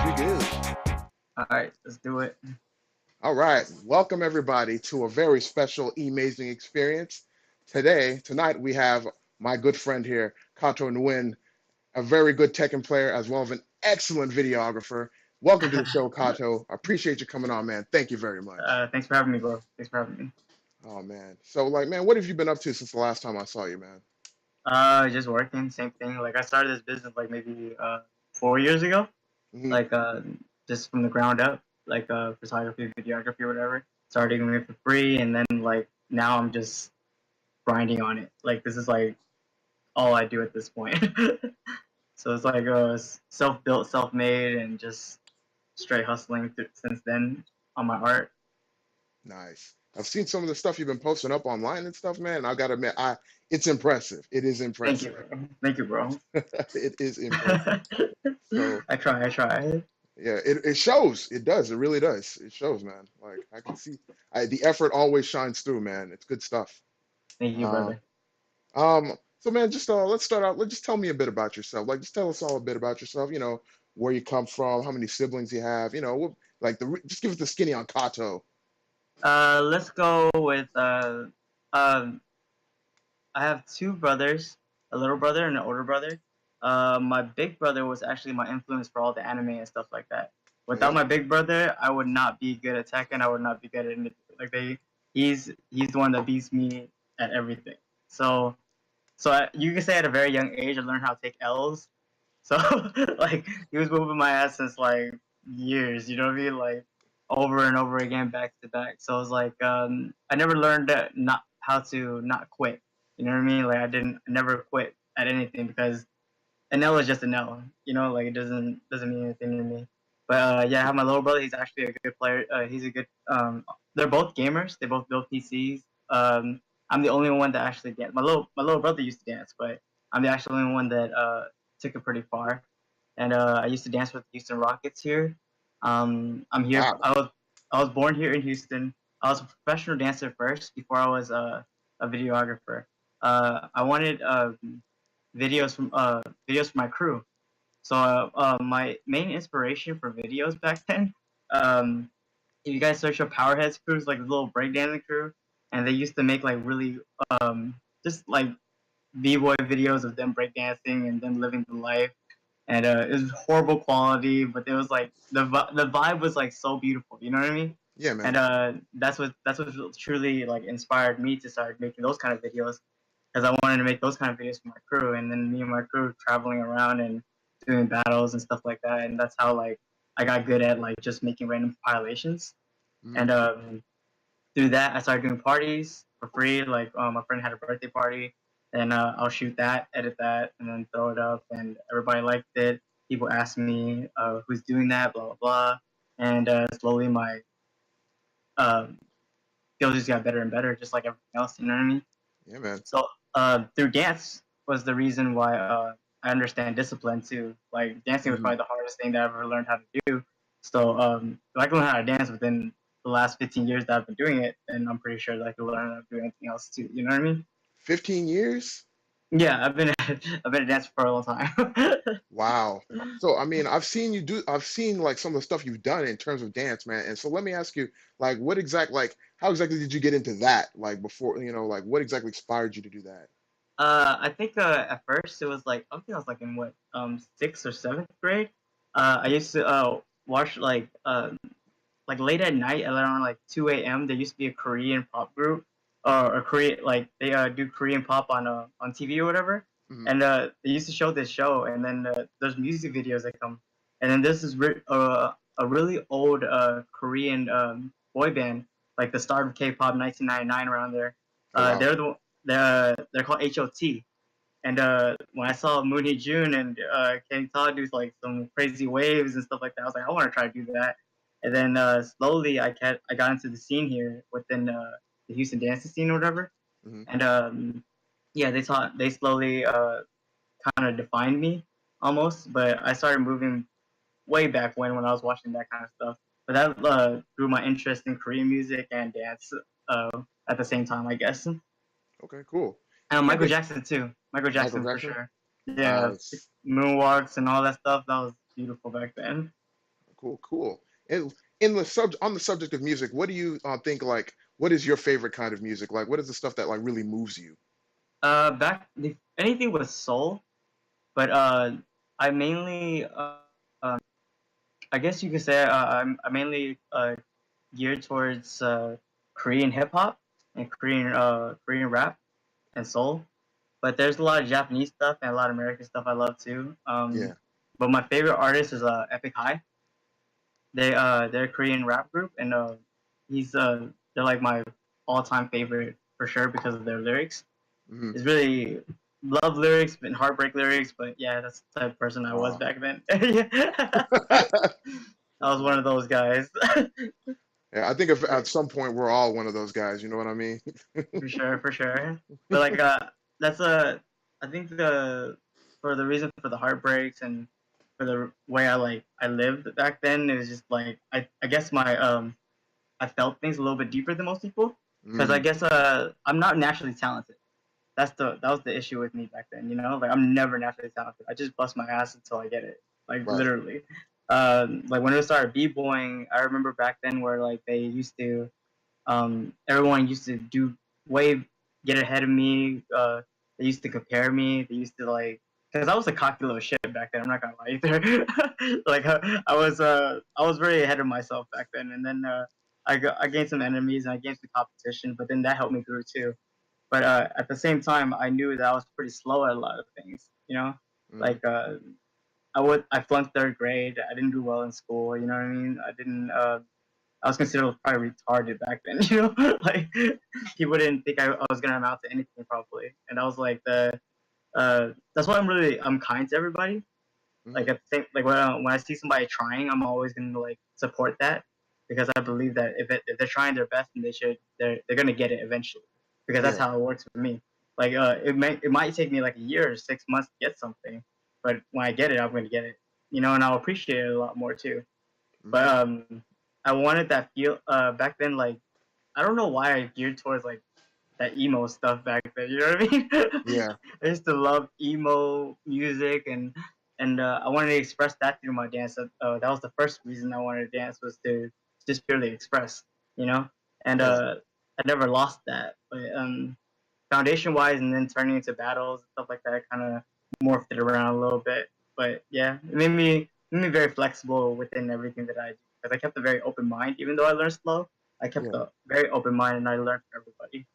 we do. All right, let's do it. All right. Welcome everybody to a very special, amazing experience. Tonight we have my good friend here, Katoe Nguyen, a very good Tekken player as well as an excellent videographer. Welcome to the show, Kato. I appreciate you coming on, man. Thank you very much. Thanks for having me, bro. Thanks for having me. Oh man. So like, man, what have you been up to since the last time I saw you, man? Just working, same thing. Like I started this business like maybe 4 years ago, Hmm. like just from the ground up, like photography, videography, whatever. Started doing it for free, and then like now I'm just grinding on it. Like this is like all I do at this point. So it's like self-built, self-made, and just straight hustling since then on my art. Nice. I've seen some of the stuff you've been posting up online and stuff, man. And I gotta admit, I it's impressive. It is Thank you, impressive. bro. Thank you, bro. It is impressive. So I try. I try. yeah, it shows. It does. It really does. It shows, man. Like I can see, the effort always shines through, man. It's good stuff. Thank you, Uh, brother. so man, just let's start out. Just tell me a bit about yourself. Like, just tell us all a bit about yourself. You know, where you come from, how many siblings you have. You know, like just give us the skinny on Kato. Let's go with um. I have two brothers, a little brother and an older brother. My big brother was actually my influence for all the anime and stuff like that. Yeah. Without my big brother, I would not be good at Tekken. I would not be good at anything. Like he's the one that beats me at everything. So, you can say at a very young age, I learned how to take L's. So, like, he was whooping my ass since like years. You know what I mean? Like over and over again, back to back. So I was like, I never learned that not how to not quit. You know what I mean? Like I never quit at anything because an L is just an L. You know, like it doesn't mean anything to me. But yeah, I have my little brother. He's actually a good player. He's a good. They're both gamers. They both build PCs. I'm the only one that actually dance. My little brother used to dance, but I'm the actual only one that took it pretty far. And I used to dance with the Houston Rockets here. I'm here. Wow. I was born here in Houston. I was a professional dancer first before I was a videographer. I wanted videos for my crew. So my main inspiration for videos back then, um, if you guys search up Powerheads crews, like the little breakdancing crew, and they used to make like really just like b-boy videos of them breakdancing and them living the life. And it was horrible quality, but it was like the vibe was like so beautiful. You know what I mean? Yeah, And man. that's what truly like inspired me to start making those kind of videos because I wanted to make those kind of videos for my crew, and then me and my crew traveling around and doing battles and stuff like that, and that's how like I got good at like just making random compilations, Mm. and through that I started doing parties for free. Like my friend had a birthday party, and I'll shoot that, edit that, and then throw it up, and everybody liked it. People asked me who's doing that, blah blah blah, and slowly my um, skills just got better and better, just like everything else. You know what I mean? Yeah, man. So through dance was the reason why I understand discipline too. Like dancing was Hmm. probably the hardest thing that I ever learned how to do. So if I can learn how to dance within the last 15 years that I've been doing it, then I'm pretty sure that I can learn how to do anything else too. You know what I mean? 15 years? Yeah, I've been a dancer for a long time. Wow. So I mean, I've seen like some of the stuff you've done in terms of dance, man. And so let me ask you, like, how exactly did you get into that? Like before, like what exactly inspired you to do that? I think at first it was like I think I was like in what sixth or seventh grade. I used to watch like late at night at around like 2 a.m. There used to be a Korean pop group or a Korean like they do Korean pop on TV or whatever, Hmm. and they used to show this show, and then there's music videos that come, and then this is a really old Korean boy band like the start of K-pop 1999 around there. Oh wow. They're called HOT, and when I saw Mooney June and King Todd do like some crazy waves and stuff like that, I was like, I want to try to do that. And then slowly I got into the scene here within the Houston dancing scene or whatever. Hmm. And yeah, they slowly kind of defined me almost. But I started moving way back when I was watching that kind of stuff. But that grew my interest in Korean music and dance uh, at the same time, I guess. And Okay, cool. I Michael guess Jackson too. Michael Michael Jackson for Jackson. sure. Yeah, Nice. moonwalks and all that stuff. That was beautiful back then. Cool, cool. And in the on the subject of music, what do you think like? What is your favorite kind of music? Like, what is the stuff that like really moves you? Anything with soul, but I mainly I guess you could say I'm mainly geared towards Korean hip hop and Korean rap and soul. But there's a lot of Japanese stuff and a lot of American stuff I love too. Yeah. But my favorite artist is Epic High. They're a Korean rap group, and he's they're like my all time favorite for sure because of their lyrics. Hmm. It's really love lyrics and heartbreak lyrics, but yeah, that's the type of person I was Wow. back then. I was one of those guys. Yeah, I think if at some point we're all one of those guys, you know what I mean? For sure, for sure. But like that's a I think the for the reason for the heartbreaks and for the way I lived back then, it was just like I guess my I felt things a little bit deeper than most people because I Mm, guess I'm not naturally talented. That was the issue with me back then, you know? Like I'm never naturally talented. I just bust my ass until I get it. Like right. literally. Like when I started b-boying, I remember back then where like they used to everyone used to do way get ahead of me. They used to compare me. They used to like because I was a cocky little shit back then. I'm not gonna lie either. Like I was very ahead of myself back then, and then I gained some enemies and I gained some competition, but then that helped me through too. But at the same time, I knew that I was pretty slow at a lot of things. You know, Mm, like I flunked third grade. I didn't do well in school. You know what I mean? I didn't. I was considered probably retarded back then. You know, like people didn't think I was gonna amount to anything probably, and I was like the. That's why I'm kind to everybody. Like mm, at the same like when I see somebody trying, I'm always gonna like support that because I believe that if they're trying their best and they're gonna get it eventually because that's yeah. how it works for me. Like it might take me like a year or 6 months to get something, but when I get it, I'm gonna get it. You know, and I'll appreciate it a lot more too. But Hmm. I wanted that feel back then. Like I don't know why I geared towards like that emo stuff back then. You know what I mean? Yeah. I used to love emo music and I wanted to express that through my dance. That was the first reason I wanted to dance was to just purely express. You know, and Yeah. I never lost that. But foundation wise, and then turning into battles and stuff like that, kind of morphed it around a little bit. But yeah, it made me very flexible within everything that I do because I kept a very open mind, even though I learned slow. I kept Yeah. a very open mind and I learned from everybody.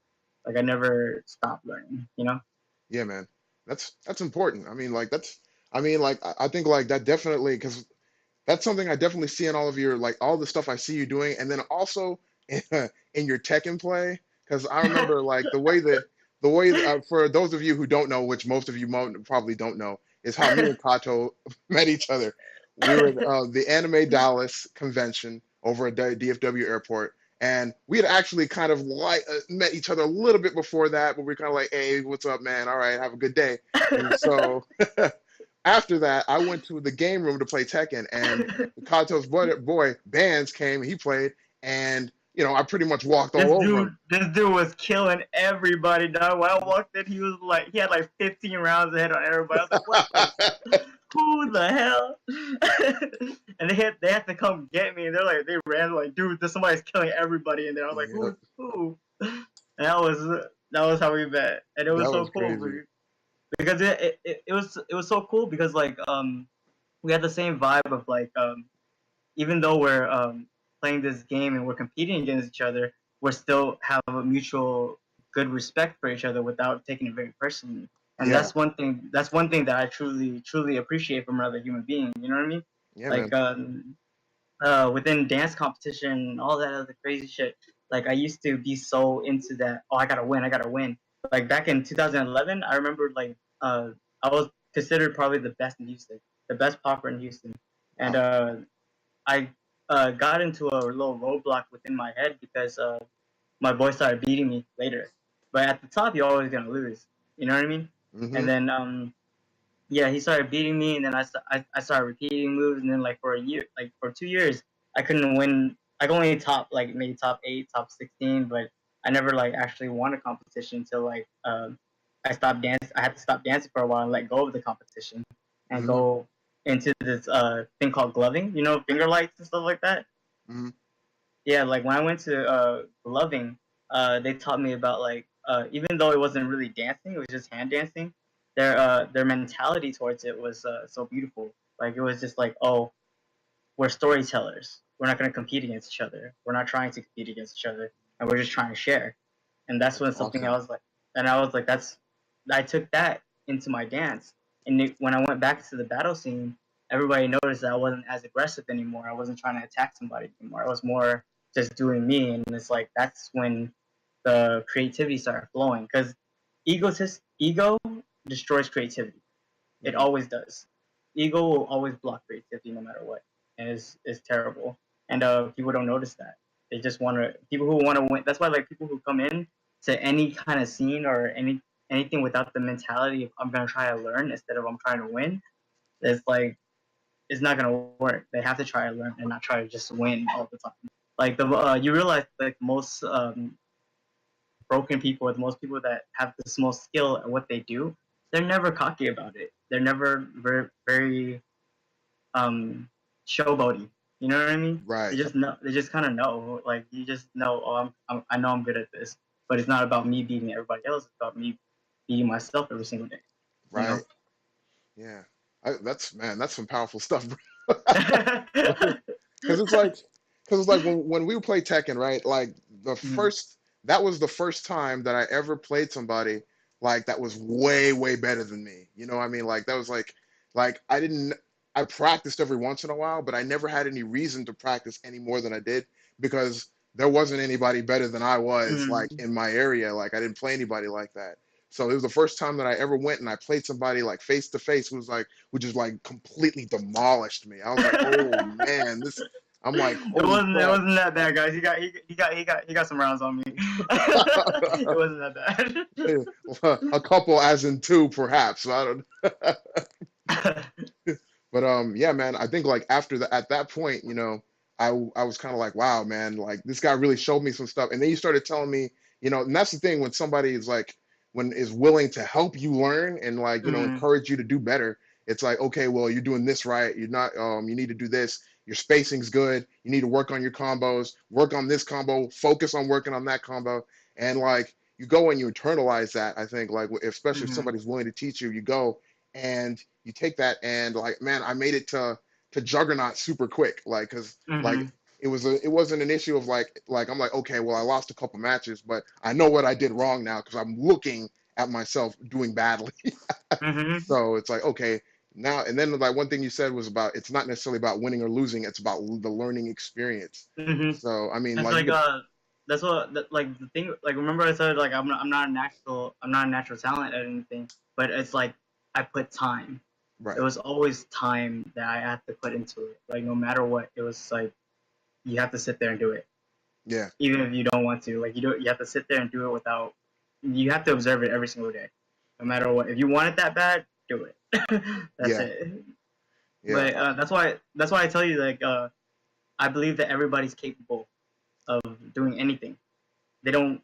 Like I never stopped learning, you know? Yeah, man. That's important. I mean, like that's. I mean, like I think like that definitely because that's something I definitely see in all of your like all the stuff I see you doing, and then also in your Tekken play. Because I remember like the way for those of you who don't know, which most of you probably don't know, is how me and Kato met each other. We were at the Anime Dallas convention over at DFW Airport, and we had actually kind of like met each other a little bit before that, but we are kind of like, "Hey, what's up, man? All right, have a good day." And so after that, I went to the game room to play Tekken, and Kato's boy Bands came. He played, and I pretty much walked all over him. This dude was killing everybody, dog. When I walked in, he had like 15 rounds ahead on everybody. I was like, what the who the hell? And they had to come get me. And they ran like, dude, there's somebody's killing everybody in there. I was like, Yeah, who? And that was how we met, and it was that so was cool crazy. because it was so cool because like we had the same vibe of like even though we're playing this game and we're competing against each other, we still have a mutual good respect for each other without taking it very personally. And Yeah, that's one thing. That's one thing that I truly appreciate from another human being. You know what I mean? yeah, Like man. within dance competition, all that other crazy shit. Like I used to be so into that. Oh, I gotta win! I gotta win! Like back in 2011, I remember like I was considered probably the best in Houston, the best popper in Houston, and Wow. I got into a little roadblock within my head because my boy started beating me later. But at the top, you're always gonna lose. You know what I mean? Hmm. And then yeah, he started beating me, and then I started repeating moves, and then like for a year, like for 2 years, I couldn't win. I could only top like maybe top 8, top 16, but I never like actually won a competition until like I stopped dance. I had to stop dancing for a while and let go of the competition and Hmm. go. into this thing called gloving. You know, finger lights and stuff like that. Hmm. Yeah, like when I went to gloving, they taught me about like even though it wasn't really dancing, it was just hand dancing. Their mentality towards it was so beautiful. Like it was just like, oh, we're storytellers. We're not going to compete against each other. We're not trying to compete against each other, and we're just trying to share. And that's That's when something I awesome. was like, and I was like, that's I took that into my dance. And when I went back to the battle scene, everybody noticed that I wasn't as aggressive anymore. I wasn't trying to attack somebody anymore. I was more just doing me. And it's like that's when the creativity started flowing because ego destroys creativity. It Hmm. always does. Ego will always block creativity no matter what, and is terrible. And people don't notice that. They just want to. People who want to win. That's why like people who come in to any kind of scene or anything without the mentality of I'm gonna try to learn instead of I'm trying to win. It's like it's not gonna work. They have to try to learn and not try to just win all the time. Like the you realize like most broken people or the most people that have the most skill at what they do, they're never cocky about it. They're never very showboaty. You know what I mean? They Right. just know. They just kind of know. Like you just know. Oh, I know I'm good at this. But it's not about me beating everybody else. It's about me beating myself every single day. You know. Right. Yeah. That's man, that's some powerful stuff, bro. Because it's like, when we play Tekken, right? Like the Mhm. first, that was the first time that I ever played somebody like that was way, way better than me. You know what I mean? Like that was like I didn't, I practiced every once in a while, but I never had any reason to practice any more than I did because there wasn't anybody better than I was like Mhm. in my area. Like I didn't play anybody like that. So it was the first time that I ever went and I played somebody like face to face who just like completely demolished me. I was like, oh man, this. I'm like, It holy wasn't. It crap. wasn't that bad, guys. He got some rounds on me. It wasn't that A couple, as in two, perhaps. I don't. bad. But yeah, man. I think like after that, at that point, I was kind of like, wow, man. Like this guy really showed me some stuff. And then you started telling me, and that's the thing when somebody is like, when is willing to help you learn and like, Mhm. encourage you to do better. It's like, okay, well, you're doing this right. You're not. You need to do this. Your spacing's good. You need to work on your combos. Work on this combo. Focus on working on that combo. And like you go and you internalize that. I think like especially if Mhm. somebody's willing to teach you, you go and you take that and like man I made it to juggernaut super quick like because like Mhm. it wasn't an issue of like I'm like okay well I lost a couple matches but I know what I did wrong now because I'm looking at myself doing badly. Mhm. So it's like okay now and then like one thing you said was about it's not necessarily about winning or losing, it's about the learning experience. Mhm. So I mean That's like you like could that's what like the thing. Like remember I said like I'm not a natural talent at anything, but it's like I put time. It right was always time that I had to put into it. Like no matter what, it was like you have to sit there and do it, yeah even if you don't want to. Like you don't, you have to sit there and do it without. You have to observe it every single day, no matter what. If you want it that bad, do it. That's yeah it. yeah But that's why I tell you like I believe that everybody's capable of doing anything. They don't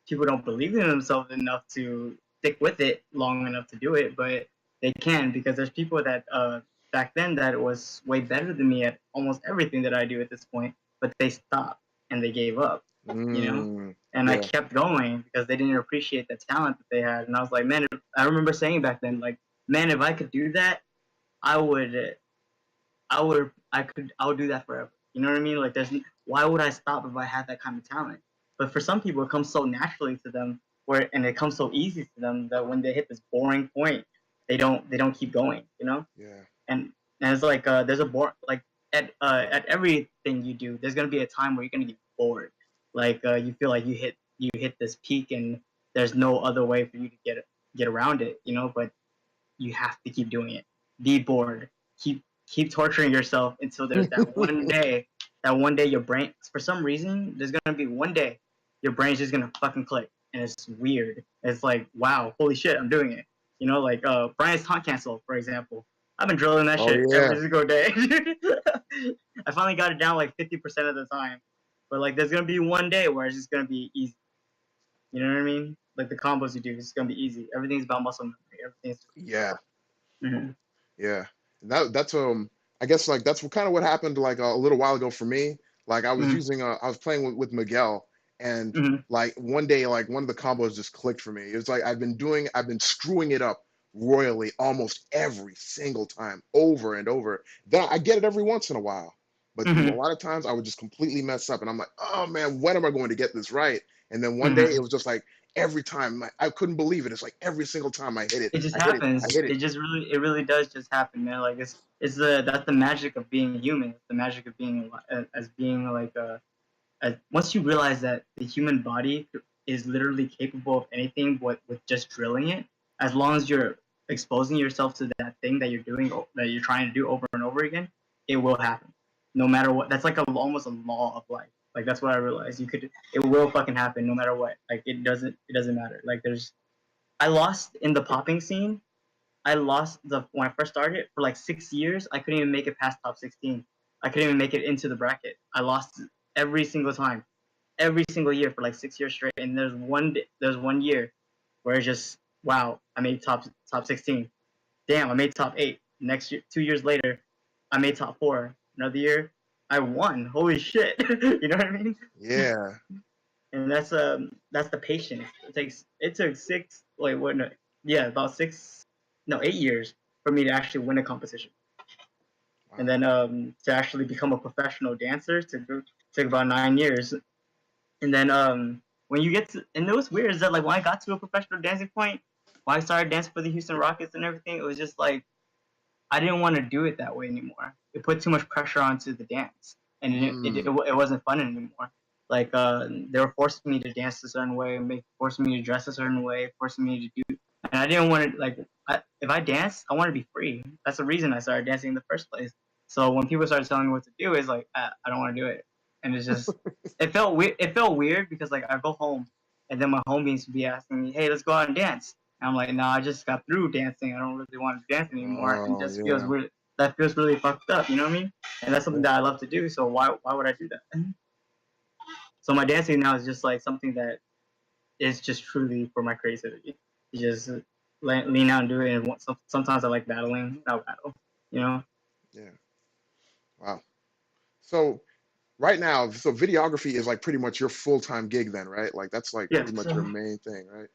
People don't believe in themselves enough to stick with it long enough to do it, but they can because there's people that back then that was way better than me at almost everything that I do at this point, but they stopped and they gave up, you know. And I yeah kept going because they didn't appreciate the talent that they had, and I was like, man, I remember saying back then, like, man, if I could do that, I would I would do that forever. You know what I mean? Like there's why would I stop if I had that kind of talent? But for some people it comes so naturally to them where and it comes so easy to them that when they hit this boring point, they don't keep going, you know? yeah And it's like there's a like at everything you do, there's gonna be a time where you're gonna get bored. Like you feel like you hit this peak and there's no other way for you to get around it, you know, but you have to keep doing it. Be bored. Keep torturing yourself until there's that one day your brain for some reason there's gonna be one day your brain's just gonna fucking click and it's weird. It's like wow, holy shit, I'm doing it. You know, like Brian's taunt cancel, for example. I've been drilling that oh shit every yeah single day. I finally got it down like 50% of the time. But like there's gonna be one day where it's just gonna be easy. You know what I mean? Like the combos you do, it's gonna be easy. Everything's about muscle memory. Everything's yeah Mhm. yeah And that's I guess like that's what kind of what happened like a little while ago for me. Like Mm-hmm. I was playing with Miguel, and Mm-hmm. like one day like one of the combos just clicked for me. It was like I've been screwing it up royally almost every single time over and over. Then I get it every once in a while, but a Mm-hmm. lot of times I would just completely mess up, and I'm like, oh man, when am I going to get this right? And then one day Mm-hmm. it was just like every time I couldn't believe it. It's like every single time It just I hit it, I happens. hit it. It really does just happen, man. Like it's the that's the magic of being human. It's the magic of being as being like once you realize that the human body is literally capable of anything with just drilling it, as long as you're exposing yourself to that thing that you're doing that you're trying to do over and over again, it will happen. No matter what. That's like almost a law of life. Like that's what I realized. It will fucking happen no matter what. Like it doesn't matter. Like I lost in the popping scene. I lost the when I first started for like 6 years. I couldn't even make it past top 16. I couldn't even make it into the bracket. I lost every single time, every single year for like 6 years straight. And there's one year where it's just wow, I made top 16. Damn, I made top 8. Next year, 2 years later, I made top 4. Another year, I won. Holy shit! You know what I mean? Yeah. And that's the patience. It took six like what no, yeah about 8 years for me to actually win a competition, and Wow. then to actually become a professional dancer took about 9 years, and then when you get to and it was weird is that like when I got to a professional dancing point, when I started dancing for the Houston Rockets and everything, it was just like I didn't want to do it that way anymore. It put too much pressure onto the dance, and Mm, it wasn't fun anymore. Like they were forcing me to dance a certain way, forcing me to dress a certain way, forcing me to do, and I didn't want to like. If I dance, I want to be free. That's the reason I started dancing in the first place. So when people started telling me what to do, it's like I don't want to do it, and it's just it felt weird. It felt weird because like I go home, and then my homies would be asking me, "Hey, let's go out and dance." And I'm like, "No, I just got through dancing. I don't really want to dance anymore." And it oh just feels yeah. weird. That feels really fucked up. You know what I mean? And that's something Yeah. that I love to do. So why would I do that? So my dancing now is just like something that is just truly for my creativity. You just lean out and do it. And sometimes I like battling. I'll battle. You know? Yeah. Wow. So right now, so videography is like pretty much your full-time gig then, right? Like that's like Yeah. pretty much your So main thing, right?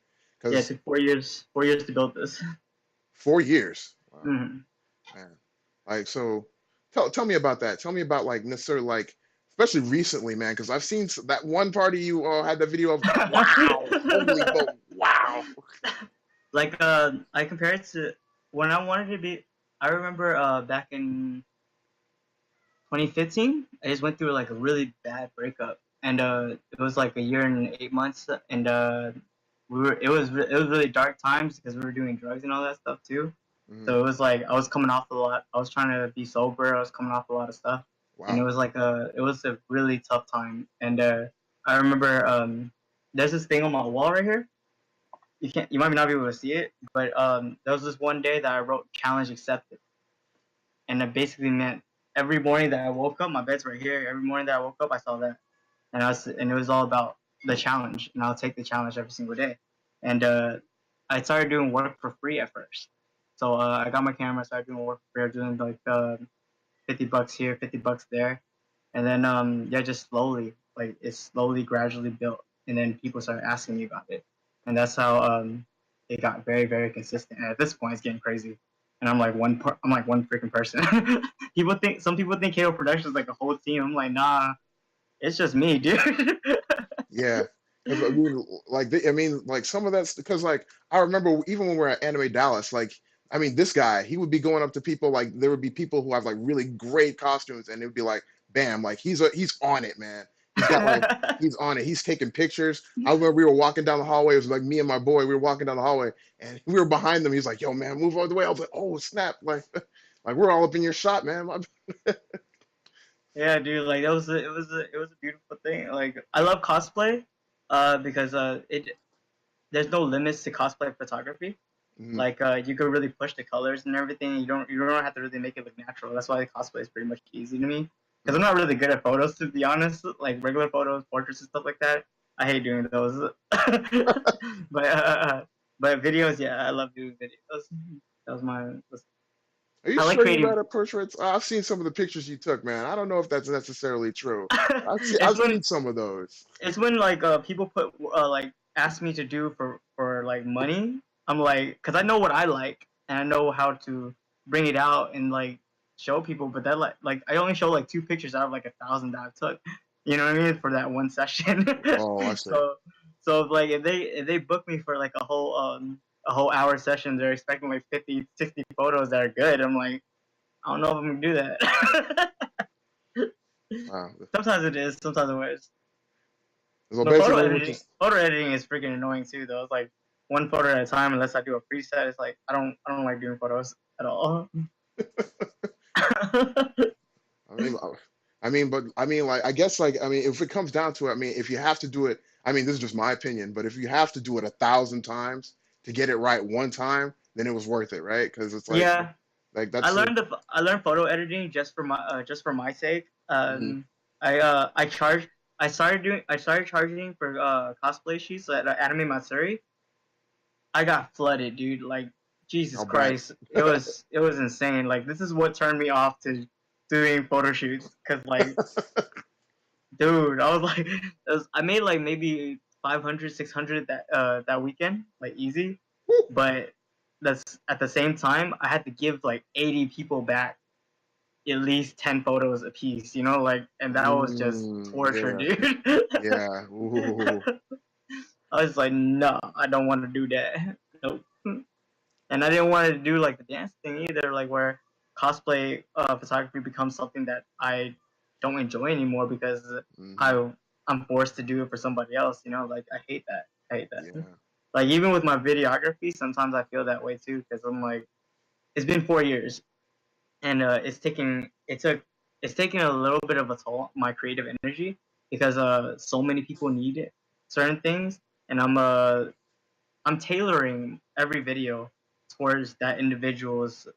yeah, it Because took 4 years. 4 years to build this. 4 years. Wow, Mm-hmm. man. Like so, tell me about that. Tell me about like necessarily like especially recently, man, because I've seen that one party you had the video of. Wow, holy boat, wow. Like I compare it to when I wanted to be. I remember back in 2015, I just went through like a really bad breakup, and it was like a year and 8 months, and it was really dark times because we were doing drugs and all that stuff too. Mhm. So it was like I was coming off a lot. I was trying to be sober. I was coming off a lot of stuff, and Wow. it was a really tough time. And I remember there's this thing on my wall right here. You might not be able to see it, but there was this one day that I wrote challenge accepted, and it basically meant every morning that I woke up, my bed's right here. Every morning that I woke up, I saw that, and it was all about the challenge, and I'll take the challenge every single day. And I started doing work for free at first. So I got my camera, started doing work for free, doing like $50 here, $50 there, and then yeah, just slowly, like it slowly, gradually built, and then people started asking me about it, and that's how it got very, very consistent. And at this point, it's getting crazy, and I'm like one freaking person. Some people think KO Productions is like a whole team. I'm like, nah, it's just me, dude. Yeah. Because I mean, like, I mean, like some of that's because, like, I remember even when we were at Anime Dallas, like, I mean, this guy, he would be going up to people, like, there would be people who have like really great costumes, and it would be like, bam, like he's on it, man. He's got like, he's on it. He's taking pictures. I remember we were walking down the hallway. It was like me and my boy. We were walking down the hallway, and we were behind them. He's like, "Yo, man, move out of the way." I was like, "Oh, snap!" Like, like we're all up in your shot, man. Yeah, dude, like it was a beautiful thing. Like I love cosplay, because it there's no limits to cosplay photography. Mhm. Like you could really push the colors and everything. You don't have to really make it look natural. That's why cosplay is pretty much easy to me. Because I'm Mhm. not really good at photos, to be honest. Like regular photos, portraits and stuff like that. I hate doing those. but videos, yeah, I love doing videos. That was my Are you I like sure you're creating. bad at portraits? I've seen some of the pictures you took, man. I don't know if that's necessarily true. it's I've when seen some of those. it's when like people put like ask me to do for like money. I'm like, because I know what I like and I know how to bring it out and like show people. But that like I only show like 2 pictures out of like 1,000 that I took. You know what I mean, for that one session. Oh, I see. So like if they book me for like a whole hour session, they're expecting like 50, 60 photos that are good. I'm like, I don't know if I'm gonna do that. Wow. Sometimes it is, sometimes it is. So But basically, what you photo editing is freaking annoying too. Though it's like one photo at a time. Unless I do a preset, it's like I don't like doing photos at all. I mean, like, I guess, like, I mean, if it comes down to it, I mean, if you have to do it, I mean, this is just my opinion, but if you have to do it 1,000 times to get it right one time, then it was worth it, right? Because it's Yeah, like that's the. I learned photo editing just for my sake. Mhm. I charge I started charging for cosplay shoots at Anime Matsuri. I got flooded, dude. Like Jesus I'll bet. Christ, it was insane. Like this is what turned me off to doing photo shoots because like dude, I was like, I made like maybe 500, 600 that weekend, like easy. Woo. But that's at the same time, I had to give like 80 people back at least 10 photos a piece, you know, like, and that was just torture, Yeah, dude. yeah. Ooh. I was like, no, I don't want to do that. Nope. And I didn't want to do like the dance thing either, like where cosplay photography becomes something that I don't enjoy anymore because Hmm. I I'm forced to do it for somebody else. You know, like I hate that. I hate that. Yeah. Like even with my videography, sometimes I feel that way too because I'm like, it's been 4 years and it's taking a little bit of a toll on my creative energy because so many people need certain things and I'm tailoring every video towards that individual's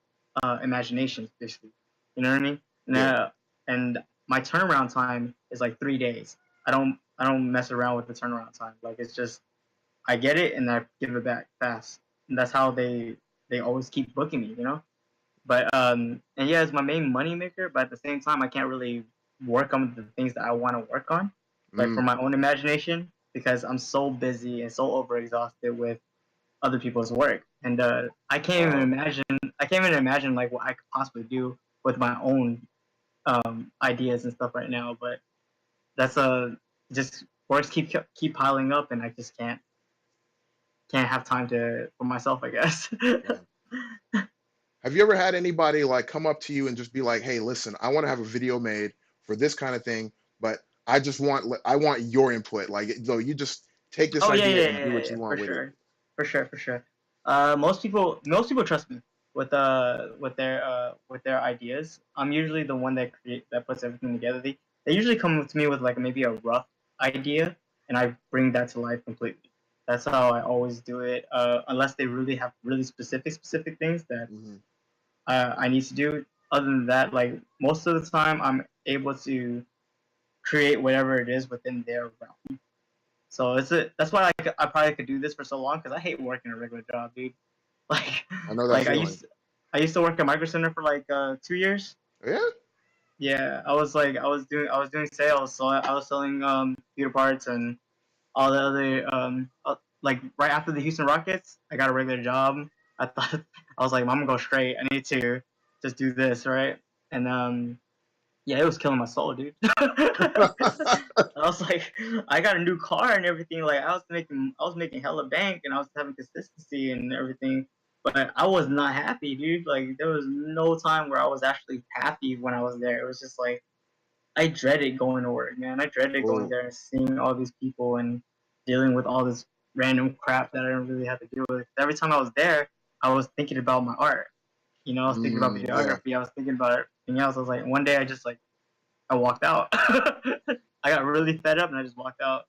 imagination, basically. You know what I mean? And, Yeah. and my turnaround time is like 3 days. I don't mess around with the turnaround time. Like it's just I get it and I give it back fast. And that's how they always keep booking me. You know. But and yeah, it's my main money maker. But at the same time, I can't really work on the things that I want to work on, like for Mm, my own imagination, because I'm so busy and so overexhausted with other people's work, and wow. I can't even imagine like what I could possibly do with my own ideas and stuff right now. But that's just works keep piling up, and I just can't have time to for myself, I guess. Yeah. Have you ever had anybody like come up to you and just be like, "Hey, listen, I want to have a video made for this kind of thing, but I want your input. Like, so you just take this Oh yeah, idea yeah, and yeah, do yeah, what yeah, you for want with it." sure, for sure, for sure. Most people trust me with their ideas. I'm usually the one that puts everything together. They usually come to me with like maybe a rough idea, and I bring that to life completely. That's how I always do it. Unless they really have really specific things that Hmm. I need to do. Other than that, like most of the time, I'm able to create whatever it is within their realm. So that's why I probably could do this for so long because I hate working a regular job, dude. Like I know that like feeling. I used to work at Micro Center for like 2 years. Yeah. Yeah, I was doing sales, so I was selling computer parts and all the other like right after the Houston Rockets, I got a regular job. I thought I was like, I'm gonna go straight. I need to just do this, right? And yeah, it was killing my soul, dude. I was like, I got a new car and everything. Like I was making hella bank and I was having consistency and everything. But I was not happy, dude. Like there was no time where I was actually happy when I was there. It was just like I dreaded going to work, man. I dreaded going Oh. there and seeing all these people and dealing with all this random crap that I didn't really have to deal with. Every time I was there, I was thinking about my art. You know, I was thinking about Mm, yeah. videography. I was thinking about everything else. I was like, one day I just like I walked out. I got really fed up and I just walked out.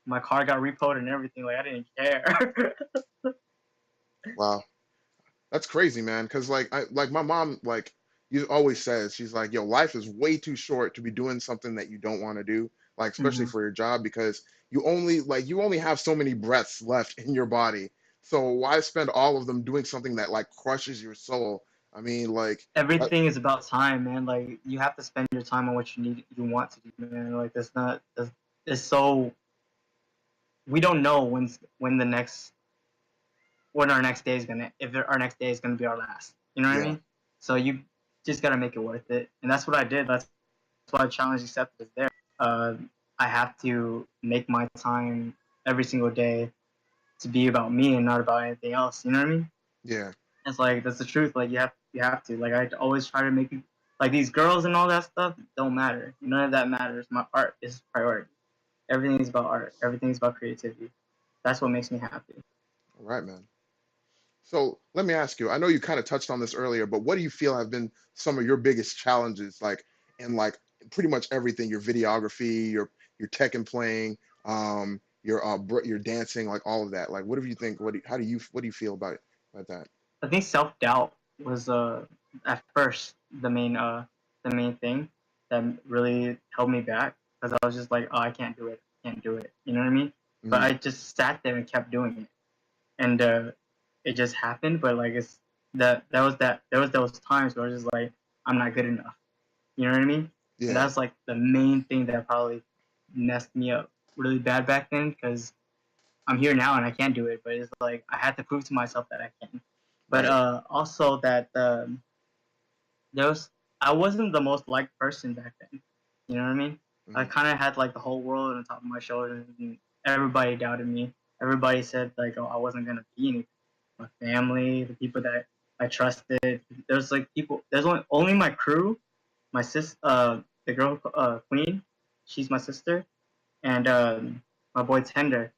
My car got repoed and everything. Like I didn't care. Wow. That's crazy, man. Because like my mom like you always says, she's like, "Yo, life is way too short to be doing something that you don't want to do, like especially Hmm. for your job, because you only have so many breaths left in your body. So why spend all of them doing something that like crushes your soul? I mean, like, I, Everything is about time, man. Like you have to spend your time on what you want to do, man. Like that's not that's, it's so we don't know when the next when our next day is gonna if our next day is gonna be our last. You know what I yeah, mean? So you just gotta make it worth it, and that's what I did. That's why challenge accepted is there. Uh, I have to make my time every single day to be about me and not about anything else. You know what I mean? yeah, It's like that's the truth. Like you have to. Like I always try to make people like these girls and all that stuff don't matter. None of that matters. My art is priority. Everything is about art. Everything is about creativity. That's what makes me happy. all right, man. So let me ask you, I know you kind of touched on this earlier, but what do you feel have been some of your biggest challenges, like in like pretty much everything, your videography, your tech and playing, your dancing, like all of that. Like what do you think? What do you feel about that? I think self doubt was at first the main thing that really held me back because I was just like, oh, I can't do it, can't do it. You know what I mean? But Hmm. I just sat there and kept doing it, and it just happened. But like it's that there was those times where I was just like, I'm not good enough. You know what I mean? And Yeah, that's like the main thing that probably messed me up really bad back then because I'm here now and I can do it, but it's like I had to prove to myself that I can. But right. also that there was I wasn't the most liked person back then. You know what I mean? I Hmm. kind of had like the whole world on top of my shoulders, and everybody doubted me. Everybody said like, oh, I wasn't gonna be anything. My family, the people that I trusted. There's like people. There's only my crew, my the girl Queen, she's my sister, and my boy Tender.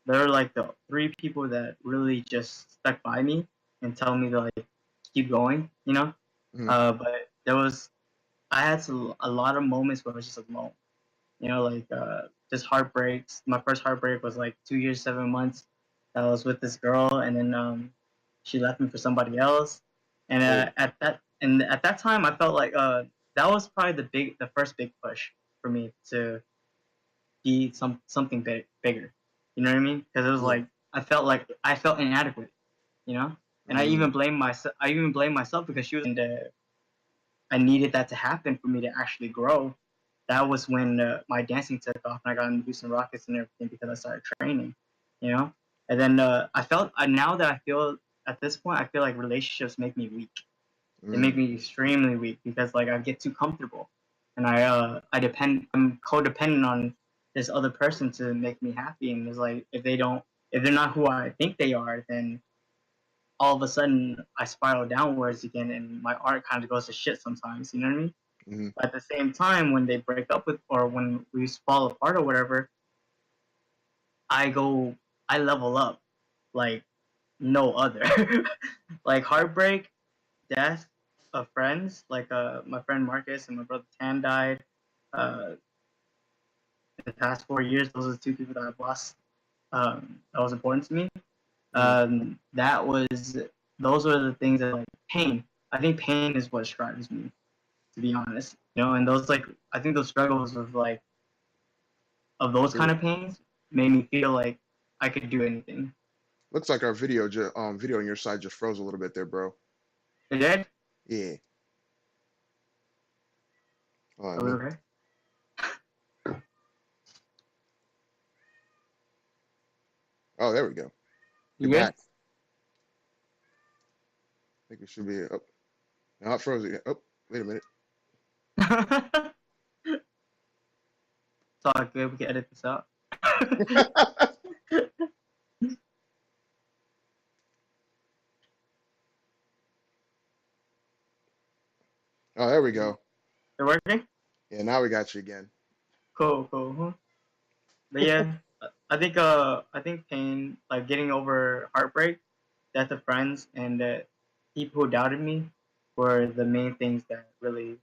They're like the three people that really just stuck by me and tell me to like keep going, you know. Hmm. But there was I had a lot of moments where I was just alone, you know, like just heartbreaks. My first heartbreak was like 2 years, 7 months. I was with this girl, and then she left me for somebody else. And Oh, at that time, I felt like that was probably the first big push for me to be something bigger. You know what I mean? Because it was yeah. like I felt inadequate. You know, and Hmm. I even blame myself because she was and I needed that to happen for me to actually grow. That was when my dancing took off and I got into Houston Rockets and everything because I started training. You know, and then now that I feel at this point, I feel like relationships make me weak. They make Mm. me extremely weak because like I get too comfortable, and I'm codependent on this other person to make me happy. And it's like if they're not who I think they are, then all of a sudden I spiral downwards again, and my art kind of goes to shit sometimes. You know what I mean? Hmm. But at the same time, when they break up with or when we fall apart or whatever, I go I level up like no other. Like heartbreak, death of friends, like my friend Marcus and my brother Tan died. Uh, in the past 4 years, those are the two people that I've lost. That was important to me. Hmm. That was those are the things that like pain. I think pain is what drives me, to be honest. You know, and those like I think those struggles of those kind of pains made me feel like I could do anything. Looks like our video on your side just froze a little bit there, bro. It did. Yeah. Are we okay? Oh, there we go. You're You good? back. I think it should be up. Now it froze again. Oh, wait a minute. It's all good. We can edit this out. Oh, there we go. You're working? Yeah, now we got you again. Cool, cool. Huh? But yeah, I think pain, like getting over heartbreak, death of friends, and people who doubted me, were the main things that really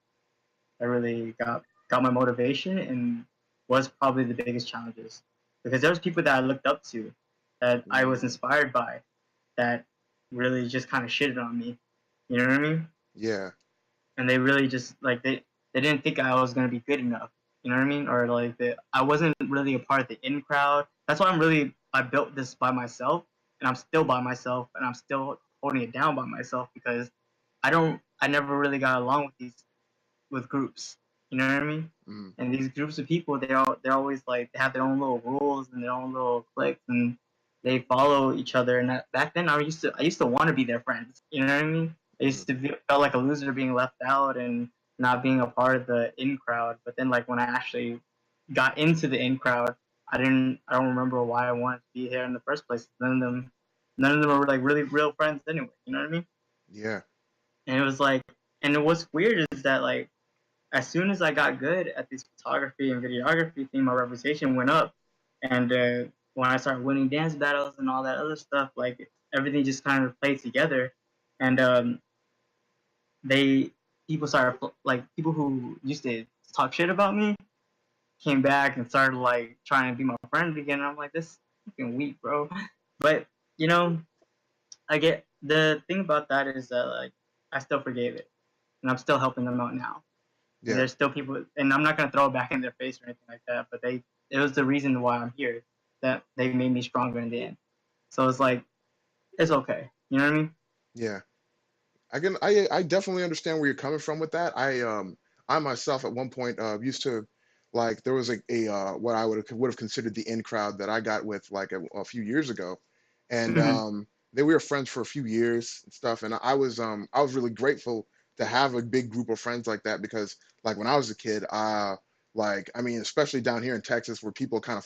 got my motivation and was probably the biggest challenges because there was people that I looked up to, that I was Mm, inspired by, that really just kind of shitted on me. You know what I mean? yeah. And they really just like they didn't think I was gonna be good enough. You know what I mean? Or like I wasn't really a part of the in crowd. That's why I built this by myself, and I'm still by myself, and I'm still holding it down by myself because I never really got along with these with groups. You know what I mean? Mm, And these groups of people, they're always like they have their own little rules and their own little cliques, and they follow each other. And back then, I used to want to be their friends. You know what I mean? I mm, used to felt like a loser being left out and not being a part of the in crowd. But then, like when I actually got into the in crowd, I don't remember why I wanted to be here in the first place. None of them were like really real friends anyway. You know what I mean? yeah, And it was like, and what's weird is that like as soon as I got good at this photography and videography thing, my reputation went up. And when I started winning dance battles and all that other stuff, like everything just kind of played together. And they people started like people who used to talk shit about me came back and started like trying to be my friend again. And I'm like, this is fucking weak, bro. But you know, I get the thing about that is that like I still forgave it, and I'm still helping them out now. And yeah, there's still people, and I'm not gonna throw it back in their face or anything like that. But it was the reason why I'm here. That they made me stronger in the end. So it's like it's okay. You know what I mean? yeah. I definitely understand where you're coming from with that. I myself at one point used to like there was what I would have considered the in crowd that I got with like a few years ago, and Mm-hmm. they we were friends for a few years and stuff, and I was really grateful to have a big group of friends like that because like when I was a kid, like I mean especially down here in Texas where people kind of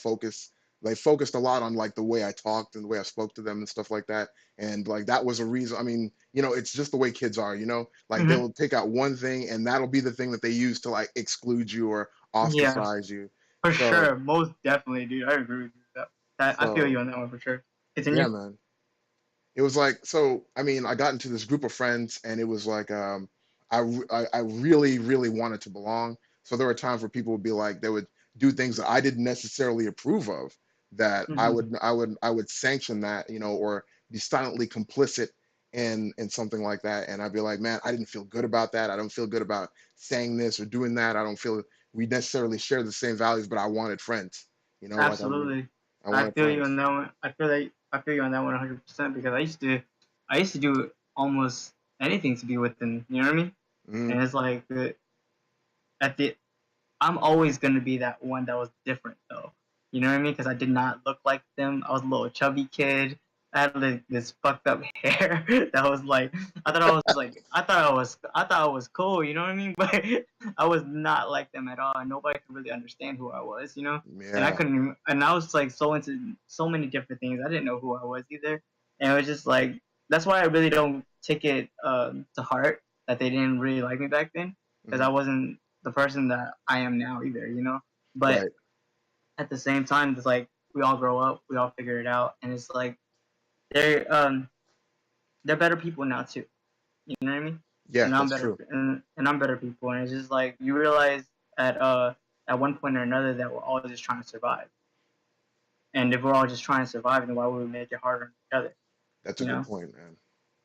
they focused a lot on like the way I talked and the way I spoke to them and stuff like that, and like that was a reason. I mean, it's just the way kids are, like Mm-hmm. they'll take out one thing and that'll be the thing that they use to like exclude you or Yeah, ostracize you. for So, sure, most definitely, dude. I agree with you. That I feel so you on that one for sure. yeah, Continue. man. It was like, so I mean, I got into this group of friends and it was like I really really wanted to belong. So there were times where people would be like they would do things that I didn't necessarily approve of, that Mm-hmm. I would sanction that, or be silently complicit in something like that, and I'd be like, man, I didn't feel good about that. I don't feel good about saying this or doing that. I don't feel we necessarily share the same values, but I wanted friends, like Absolutely. I I wanted feel you on friends. that one. I feel you on that one 100% because I used to do almost anything to be with them. You know what I mean? Mm, And it's like at the I'm always gonna be that one that was different though. You know what I mean? Because I did not look like them. I was a little chubby kid. I had like this fucked up hair that was like I thought I was cool. You know what I mean? But I was not like them at all, and nobody could really understand who I was. You know? And I yeah. couldn't. And I was like so into so many different things. I didn't know who I was either, and it was just like that's why I really don't take it to heart that they didn't really like me back then because I Hmm. wasn't the person that I am now either, you know. But Right. at the same time, it's like we all grow up, we all figure it out, and it's like they're they're better people now too. You know what I mean? Yeah, And I'm that's better, true. and I'm better people, and it's just like you realize at one point or another that we're all just trying to survive, and if we're all just trying to survive, then why would we make it harder on each other? That's a You good know? point, man.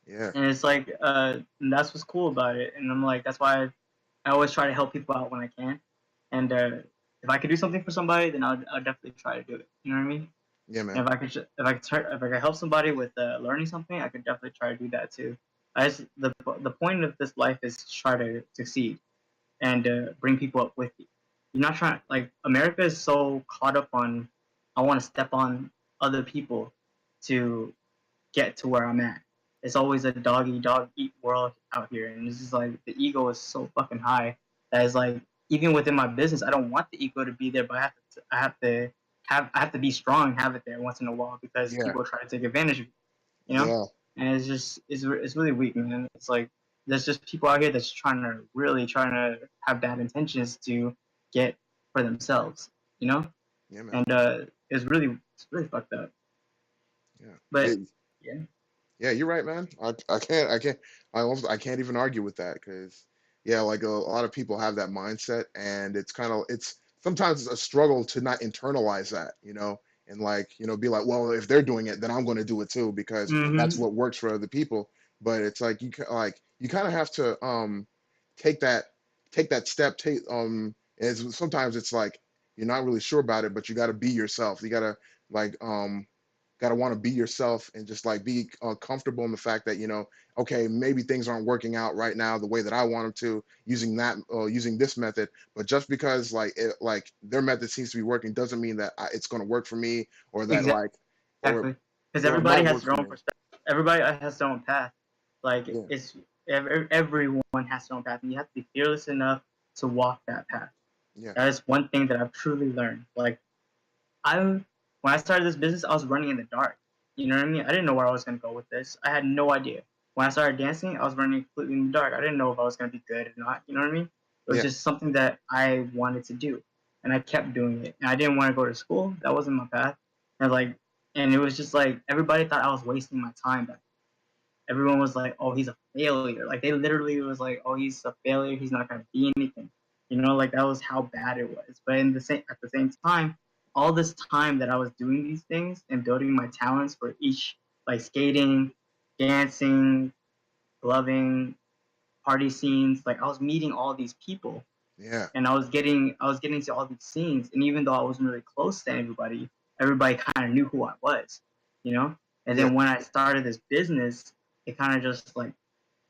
Yeah. And it's like and that's what's cool about it, and I'm like that's why I always try to help people out when I can. And if I could do something for somebody, then I'll definitely try to do it. You know what I mean? Yeah, And man. if I could help somebody with learning something, I could definitely try to do that too. The point of this life is to try to succeed and bring people up with you. You're not trying like America is so caught up on I want to step on other people to get to where I'm at. It's always a dog eat dog eat world out here, and it's just like the ego is so fucking high that it's like even within my business, I don't want the ego to be there, but I have to be strong and have it there once in a while because Yeah. people try to take advantage of you know. Yeah. And it's really weak, man. It's like there's just people out here that's trying to have bad intentions to get for themselves, you know. Yeah, man. And it's really fucked up. Yeah. Yeah. But yeah. Yeah, you're right, man. I can't even argue with that because, yeah, like a lot of people have that mindset, and it's sometimes it's a struggle to not internalize that, and like, be like, well, if they're doing it, then I'm going to do it too because that's Mm-hmm. what works for other people. But it's like you kind of have to take that take that step. Sometimes it's like you're not really sure about it, but you got to be yourself. You got to like gotta want to be yourself and just like be comfortable in the fact that, okay, maybe things aren't working out right now the way that I want them to using this method. But just because like their method seems to be working doesn't mean that it's going to work for me, or that Exactly. like or Because or it everybody might has work their for own me. perspective. Everybody has their own path. Like Yeah, everyone has their own path, and you have to be fearless enough to walk that path. yeah, That is one thing that I've truly learned. Like I, when I started this business, I was running in the dark. You know what I mean? I didn't know where I was gonna go with this. I had no idea. When I started dancing, I was running completely in the dark. I didn't know if I was gonna be good or not. You know what I mean? It was yeah, just something that I wanted to do, and I kept doing it. And I didn't want to go to school. That wasn't my path. And like, and it was just like everybody thought I was wasting my time back. Everyone was like, "Oh, he's a failure." Like they literally was like, "Oh, he's a failure. He's not gonna be anything." You know, like that was how bad it was. But at the same time, all this time that I was doing these things and building my talents for each, like skating, dancing, gloving, party scenes, like I was meeting all these people, yeah, and I was getting to all these scenes, and even though I wasn't really close to everybody kind of knew who I was, you know. And yeah, then when I started this business, it kind of just like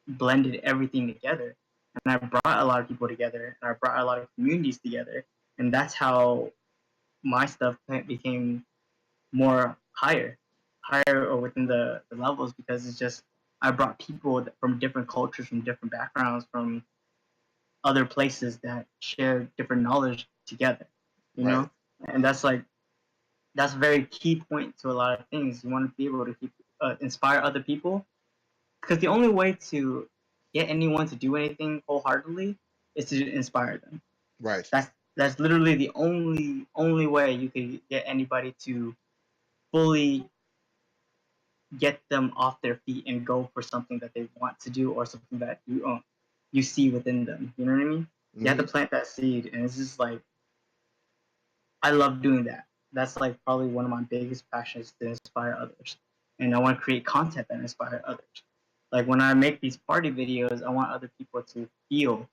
blended everything together, and I brought a lot of people together, and I brought a lot of communities together, and that's how my stuff became more higher or within the levels, because it's just I brought people from different cultures, from different backgrounds, from other places that share different knowledge together, you right, know. And that's a very key point to a lot of things. You want to be able to keep inspire other people, because the only way to get anyone to do anything wholeheartedly is to inspire them. right, That's literally the only way you can get anybody to fully get them off their feet and go for something that they want to do, or something that you see within them. You know what I mean? You have to hmm, plant that seed, and it's just like I love doing that. That's like probably one of my biggest passions, to inspire others. And I want to create content that inspire others. Like when I make these party videos, I want other people to feel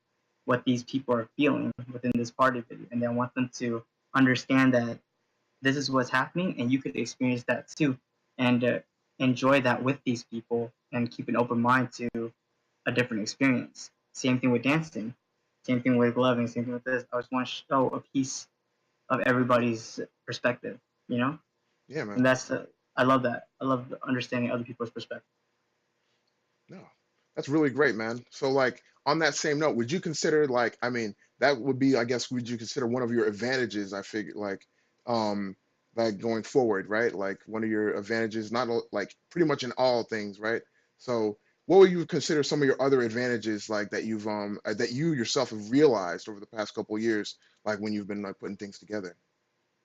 what these people are feeling within this party video. And then I want them to understand that this is what's happening, and you could experience that too. And enjoy that with these people, and keep an open mind to a different experience. Same thing with dancing. Same thing with gloving. Same thing with this. I just want to show a piece of everybody's perspective, you know? yeah, And man. that's I love that. I love understanding other people's perspective. No, that's really great, man. So, like, on that same note, would you consider, like, I mean, that would be, I guess, would you consider one of your advantages? I figured, um, like going forward, right? Like one of your advantages, not like pretty much in all things, right? So, what would you consider some of your other advantages, like that you yourself have realized over the past couple of years, like when you've been like putting things together?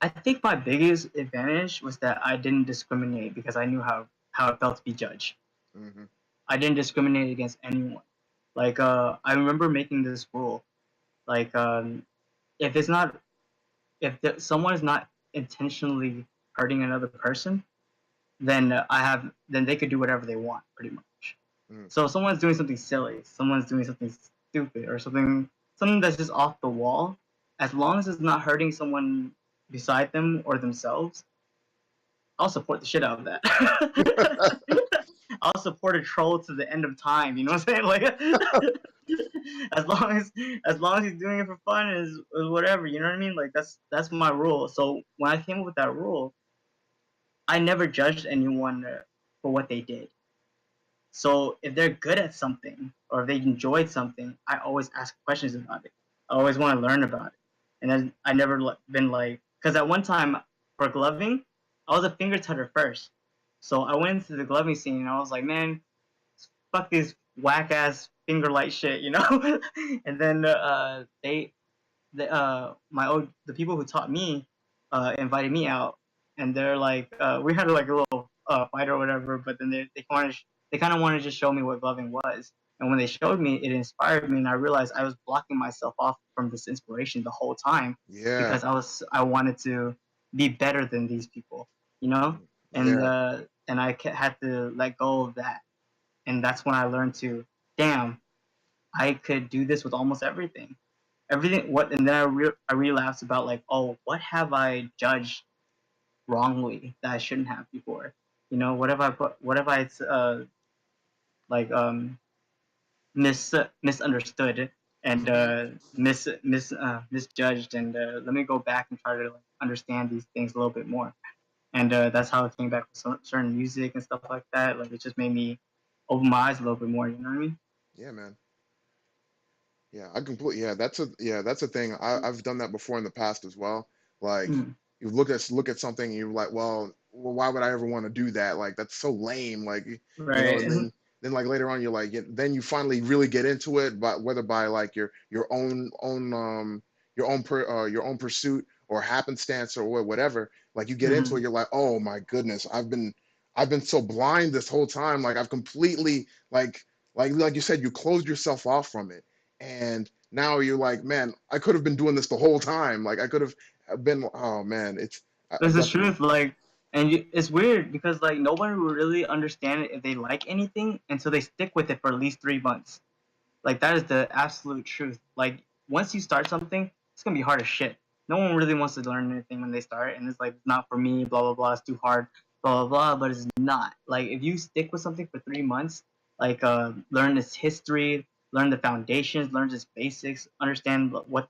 I think my biggest advantage was that I didn't discriminate, because I knew how it felt to be judged. Hmm. I didn't discriminate against anyone. Like I remember making this rule. Like if it's not someone is not intentionally hurting another person, then then they could do whatever they want, pretty much. Mm, So if someone's doing something silly, someone's doing something stupid, or something that's just off the wall, as long as it's not hurting someone beside them or themselves, I'll support the shit out of that. I'll support a troll to the end of time. You know what I'm saying? Like, as long as he's doing it for fun, is whatever. You know what I mean? Like that's my rule. So when I came up with that rule, I never judged anyone for what they did. So if they're good at something, or if they enjoyed something, I always ask questions about it. I always want to learn about it. And then I never been like, because at one time for gloving, I was a finger tutter first. So I went into the gloving scene, and I was like, man, fuck this whack ass finger light shit, you know? And then the people who taught me invited me out, and they're like, we had like a little fight or whatever, but then they kind of wanted to just show me what gloving was. And when they showed me, it inspired me, and I realized I was blocking myself off from this inspiration the whole time, yeah, because I wanted to be better than these people, you know. And yeah, had to let go of that, and that's when I learned to, damn, I could do this with almost everything. What, and then I relapsed about like, oh, what have I judged wrongly that I shouldn't have before. You know, what if I like misunderstood and Hmm. misjudged, and let me go back and try to like understand these things a little bit more. And that's how it came back with certain music and stuff like that. Like it just made me open my eyes a little bit more. You know what I mean? Yeah, man. Yeah, I completely. Yeah, that's a thing. I've done that before in the past as well. Like Mm. you look at something and you're like, well, why would I ever want to do that? Like that's so lame. Like Right. and then like later on you're like, then you finally really get into it, but whether by like your your own pursuit or happenstance or whatever, like you get into Mm-hmm. it, you're like, oh my goodness, I've been so blind this whole time. Like I've completely like you said, you closed yourself off from it and now you're like, man, I could have been doing this the whole time. Like I could have been. Oh man, it's I That's the definitely. truth. Like, and it's weird because like nobody will really understand it if they like anything until they stick with it for at least 3 months. Like that is the absolute truth. Like once you start something, it's gonna be hard as shit. No one really wants to learn anything when they start, and it's like it's not for me. Blah blah blah. It's too hard. Blah blah blah. But it's not. Like if you stick with something for 3 months, like learn its history, learn the foundations, learn its basics, understand what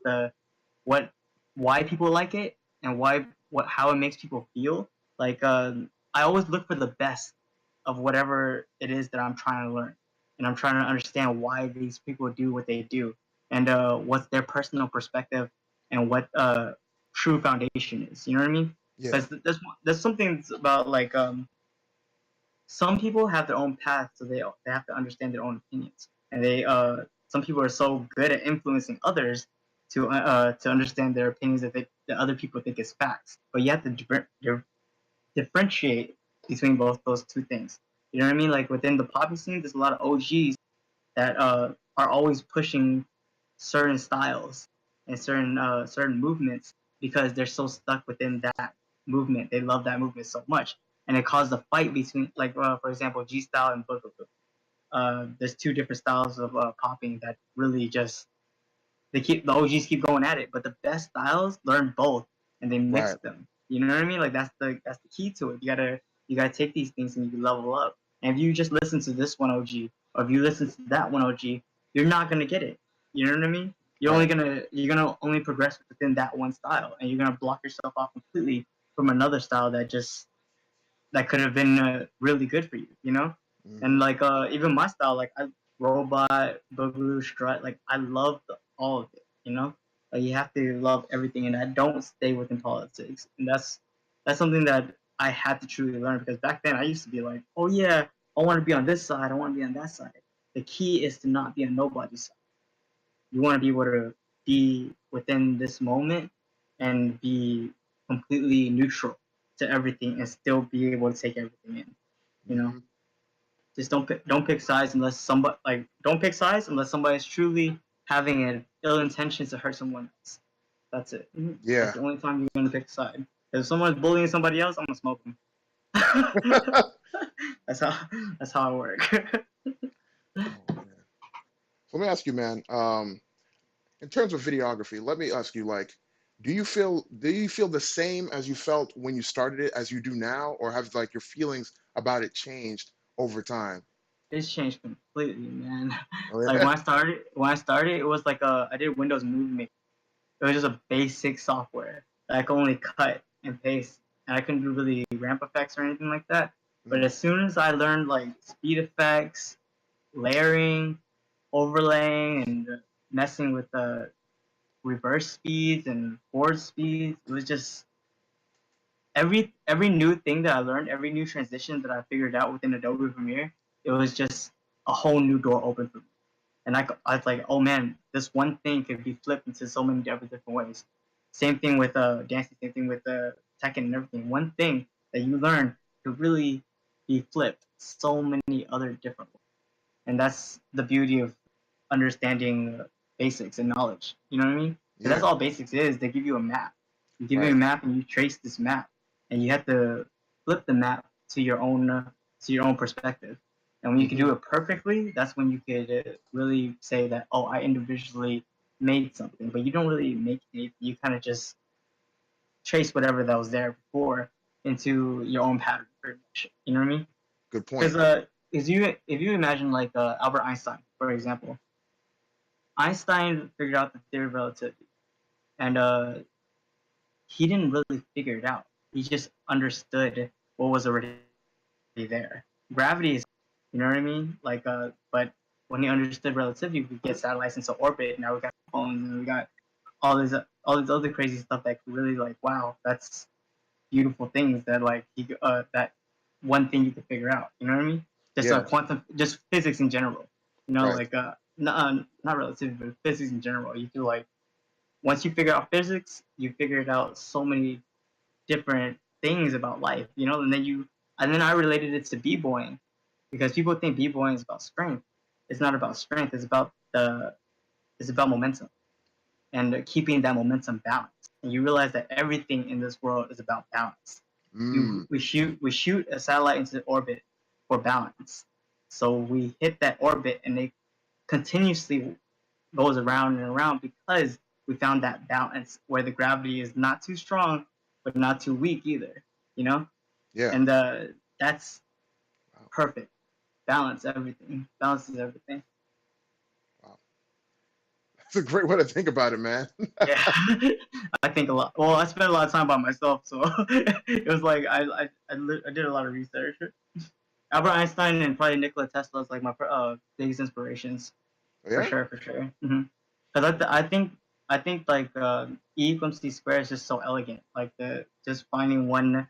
why people like it and why what how it makes people feel. Like I always look for the best of whatever it is that I'm trying to learn, and I'm trying to understand why these people do what they do, and what's their personal perspective, and what true foundation is. You know what I mean? Yeah. Because there's something about like some people have their own path, so they have to understand their own opinions, and they some people are so good at influencing others to understand their opinions that other people think is facts. But you have to differentiate between both those two things. You know what I mean? Like within the poppy scene, there's a lot of OGs that are always pushing certain styles and certain movements because they're so stuck within that movement. They love that movement so much, and it caused a fight between, like for example, G style and boogaloo. There's two different styles of popping that really just the OGs keep going at it, but the best styles learn both and they mix Right. them. You know what I mean? Like that's the key to it. You gotta take these things and you level up. And if you just listen to this one OG or if you listen to that one OG, you're not gonna get it. You know what I mean? Right. You're gonna only progress within that one style, and you're gonna block yourself off completely from another style that could have been really good for you, you know? And Hmm. like even my style, like I robot, boogaloo, strut, like I love all of it, you know? Like you have to love everything, and I don't stay within politics, and that's something that I had to truly learn because back then I used to be like, oh yeah, I want to be on this side, I want to be on that side. The key is to not be on nobody's side. You want to be able to be within this moment and be completely neutral to everything and still be able to take everything in. You know, Hmm. just don't pick sides unless somebody like don't pick sides unless somebody is truly having an ill intention to hurt someone else. That's it. That's Yeah. the only time you're gonna pick a side. If someone's bullying somebody else, I'm gonna smoke them. that's how that's how I work. Oh man. So let me ask you, man. In terms of videography, let me ask you, like, do you feel the same as you felt when you started it as you do now, or have like your feelings about it changed over time? It's changed completely, man. Oh Like yeah. when I started, it was like I did Windows Movie Maker. It was just a basic software that I could only cut and paste, and I couldn't do really ramp effects or anything like that. But Mm. as soon as I learned like speed effects, layering, overlaying, and messing with the reverse speeds and forward speeds, it was just every new thing that I learned, every new transition that I figured out within Adobe Premiere, it was just a whole new door open for me. And I was like, oh man, this one thing could be flipped into so many different ways. Same thing with dancing, same thing with Tekken and everything. One thing that you learn could really be flipped so many other different ways. And that's the beauty of understanding basics and knowledge. You know what I mean? Because that's Yeah. all basics is. They give you a map. You give you a Right. map, and you trace this map, and you have to flip the map to your own perspective. And when you can Hmm. do it perfectly, that's when you could really say that, oh, I individually made something. But you don't really make anything. You kind of just trace whatever that was there before into your own pattern, pretty much. You know what I mean? Good point. Because if you imagine like Albert Einstein, for example, Einstein figured out the theory of relativity, and he didn't really figure it out. He just understood what was already there. Gravity is, you know what I mean? Like, but when he understood relativity, we get satellites into orbit. Now we got phones, and we got all these other crazy stuff that really like, wow, that's beautiful things that like that one thing you could figure out. You know what I mean? Just Yeah, quantum, just physics in general. You know, right. like not relativity, but physics in general. You feel like once you figure out physics, you figured out so many different things about life, you know, and then I related it to b-boying because people think b-boying is about strength. It's not about strength, it's about momentum and keeping that momentum balanced. And you realize that everything in this world is about balance. Mm, We shoot a satellite into orbit for balance. So we hit that orbit and it continuously goes around and around because we found that balance where the gravity is not too strong but not too weak either, you know. yeah. And that's Wow, perfect. Balances everything. wow. That's a great way to think about it, man. Yeah. I think a lot. Well, I spent a lot of time by myself, so it was like I did a lot of research. Albert Einstein and probably Nikola Tesla is like my biggest inspirations. For Yeah. sure, for sure. Because I think like E equals MC squared is just so elegant. Like the just finding one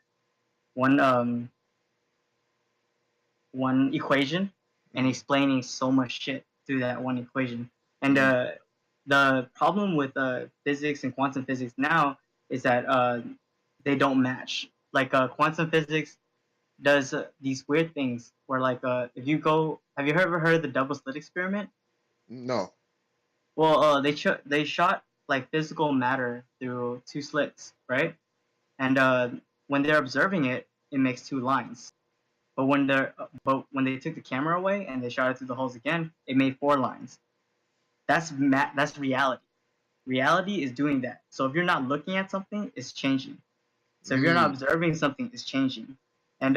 one equation and Hmm. explaining so much shit through that one equation. And Hmm. the problem with physics and quantum physics now is that they don't match. Like quantum physics does these weird things where like if you go, have you ever heard of the double slit experiment? No. Well, they shot like physical matter through two slits, right? And when they're observing it, it makes two lines. But when they took the camera away and they shot it through the holes again, it made four lines. That's reality. Reality is doing that. So if you're not looking at something, it's changing. So if you're not Mm, observing something, it's changing. And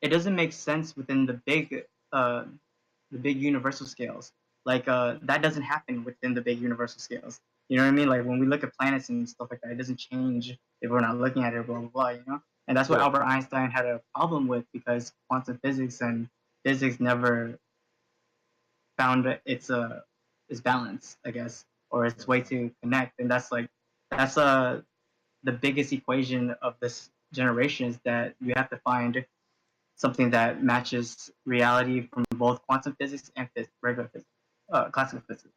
it doesn't make sense within uh, the big universal scales. Like that doesn't happen within the big universal scales. You know what I mean? Like when we look at planets and stuff like that, it doesn't change if we're not looking at it, blah blah blah. You know, and that's what yeah. Albert Einstein had a problem with because quantum physics and physics never found its balance, I guess, or its way Okay. to connect. And that's the biggest equation of this generation is that you have to find something that matches reality from both quantum physics and regular physics, classical physics.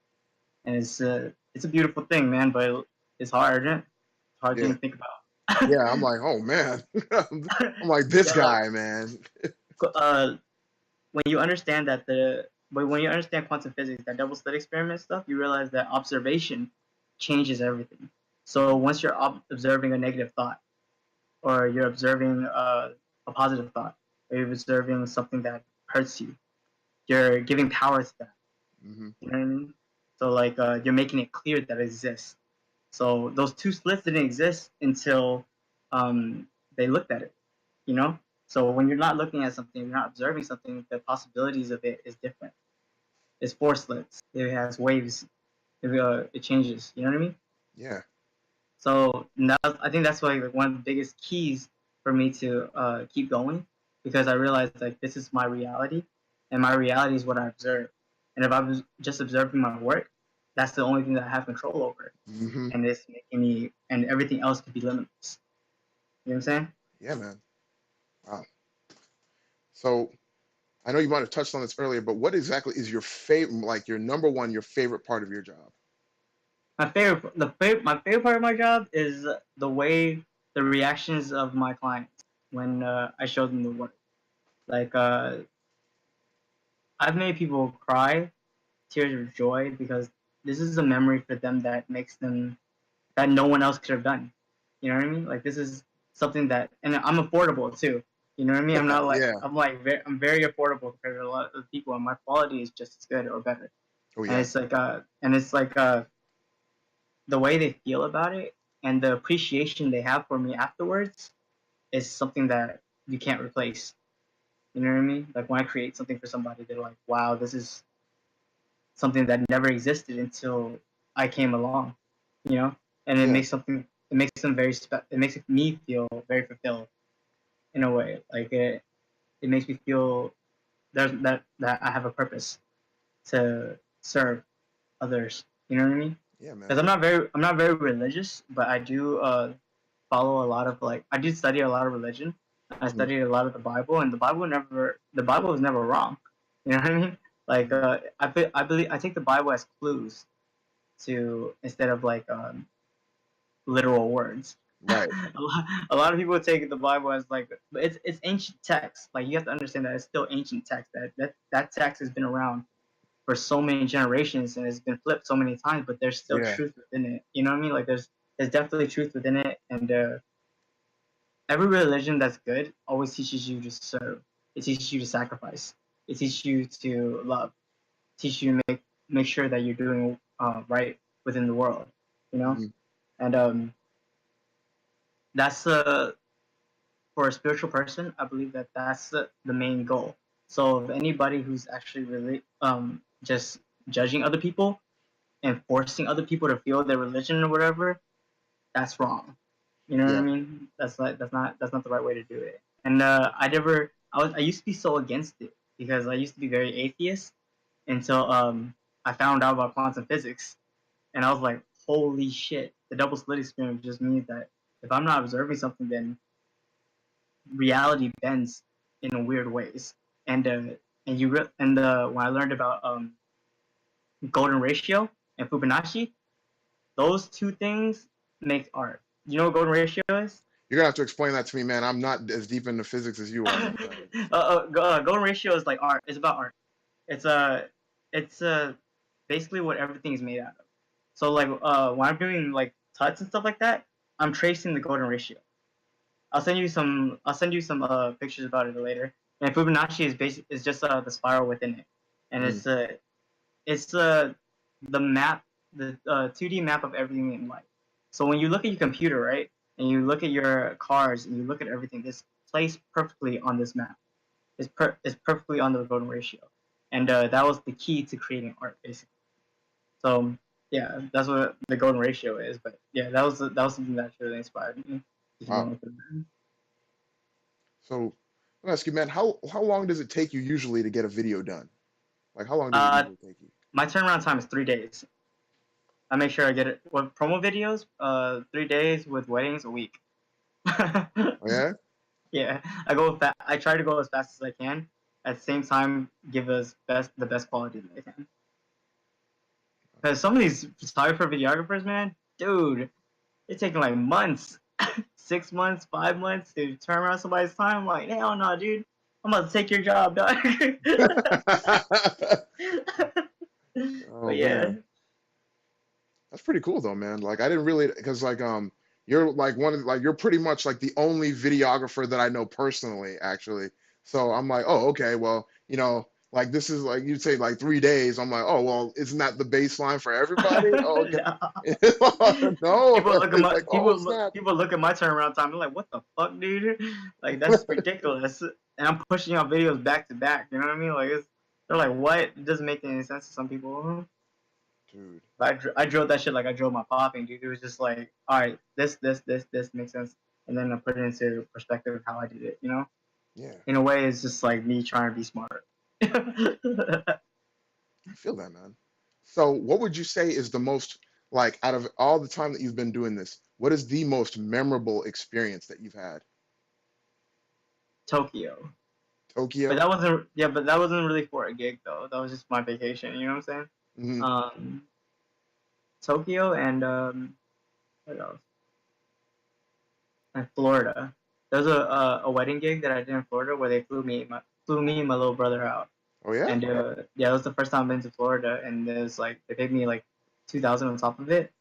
And it's a beautiful thing, man. But it's hard. It's a hard thing Yeah. to think about. Yeah. I'm like, oh man. I'm like this Yeah, like guy, man. uh, when you understand that but when you understand quantum physics, that double slit experiment stuff, you realize that observation changes everything. So once you're observing a negative thought, or you're observing a positive thought, or you're observing something that hurts you, you're giving power to that. Hmm. You know what I mean? So like you're making it clear that it exists. So those two slits didn't exist until they looked at it. You know. So when you're not looking at something, you're not observing something. The possibilities of it is different. It's four slits. It has waves. It changes. You know what I mean? Yeah. So now I think that's like one of the biggest keys for me to keep going because I realized like this is my reality, and my reality is what I observe. And if I'm just observing my work, that's the only thing that I have control over, Hmm. and it's making me and everything else could be limitless. You know what I'm saying? Yeah, man. Wow. So I know you might have touched on this earlier, but what exactly is your favorite, like your number one, your favorite part of your job? My favorite part of my job is the way the reactions of my clients when I show them the work. Like I've made people cry tears of joy because this is a memory for them that makes them that no one else could have done. You know what I mean? Like this is something that, and I'm affordable too. You know what I mean? I'm not like Yeah. I'm very affordable compared to a lot of people, and my quality is just as good or better. Oh And yeah. it's like the way they feel about it and the appreciation they have for me afterwards. is something that you can't replace. You know what I mean? Like when I create something for somebody, they're like, "Wow, this is something that never existed until I came along." You know, and Yeah. it makes them very it makes me feel very fulfilled in a way. Like it makes me feel that I have a purpose to serve others. You know what I mean? Yeah, Because man. I'm not very religious, but I do follow a lot of like I do study a lot of religion. I Hmm. studied a lot of the Bible, and the Bible is never wrong. You know what I mean? Like Hmm. I believe I take the Bible as clues to instead of like literal words. Right. A lot of people take the Bible as like it's ancient text. Like you have to understand that it's still ancient text. That text has been around for so many generations and has been flipped so many times, but there's still Yeah. truth within it. You know what I mean? Like there's definitely truth within it, and every religion that's good always teaches you to serve. It teaches you to sacrifice. It teaches you to love. It teaches you to make sure that you're doing right within the world. You know, Hmm. and that's for a spiritual person. I believe that that's the main goal. So if anybody who's actually really just judging other people and forcing other people to feel their religion or whatever, that's wrong. You know what I Yeah. mean? That's not the right way to do it. And I used to be so against it because I used to be very atheist until I found out about quantum physics, and I was like, holy shit! The double slit experience just means that if I'm not observing something, then reality bends in weird ways. And when I learned about golden ratio and Fibonacci, those two things make art. You know what golden ratio is? You're gonna have to explain that to me, man. I'm not as deep into physics as you are, my friend. Golden ratio is like art. It's about art. It's it's basically what everything is made out of. So like when I'm doing like tuts and stuff like that, I'm tracing the golden ratio. I'll send you some pictures about it later. And Fibonacci is just the spiral within it, and Mm. it's the map, the 2D map of everything in life. So when you look at your computer, right, and you look at your cars and you look at everything, it's placed perfectly on this map. It's perfectly on the golden ratio, and that was the key to creating art, basically. So yeah, that's what the golden ratio is. But yeah, that was something that really inspired me to keep Wow. going with it. So I'll ask you, man, how long does it take you usually to get a video done? Like, how long does it Uh, usually take you? my turnaround time is 3 days. I make sure I get it with promo videos. 3 days with weddings a week. Oh, yeah. Yeah, I try to go as fast as I can. At the same time, give us the best quality that I can. Because some of these photographer videographers, man, dude, it's taking like months, 6 months, 5 months to turn around somebody's time. I'm like, hell no, dude, I'm about to take your job, dog. Oh But yeah, man, that's pretty cool though, man. Like, I didn't really, because like you're like one of like you're pretty much like the only videographer that I know personally, actually. So I'm like, oh, okay, well, like this is like you'd say like 3 days. I'm like, oh, well, isn't that the baseline for everybody? Oh, okay. no. No, it's like, oh snap. People look at my turnaround time. They're like, "What the fuck, dude? Like that's ridiculous." And I'm pushing out videos back to back. You know what I mean? Like they're like, "What?" It doesn't make any sense to some people. Dude, But I drove that shit like I drove my popping, dude. It was just like, all right, this makes sense, and then I put it into perspective of how I did it. You know, yeah, in a way, it's just like me trying to be smart. I feel that, man. So, what would you say is the most like out of all the time that you've been doing this? What is the most memorable experience that you've had? Tokyo. But Tokyo? that wasn't really for a gig though. That was just my vacation. You know what I'm saying? Hmm. Um, Tokyo and what else? And Florida. There was a wedding gig that I did in Florida where they flew me and my little brother out. Oh yeah? And yeah, that was the first time I've been to Florida, and there's like they paid me like 2,000 on top of it,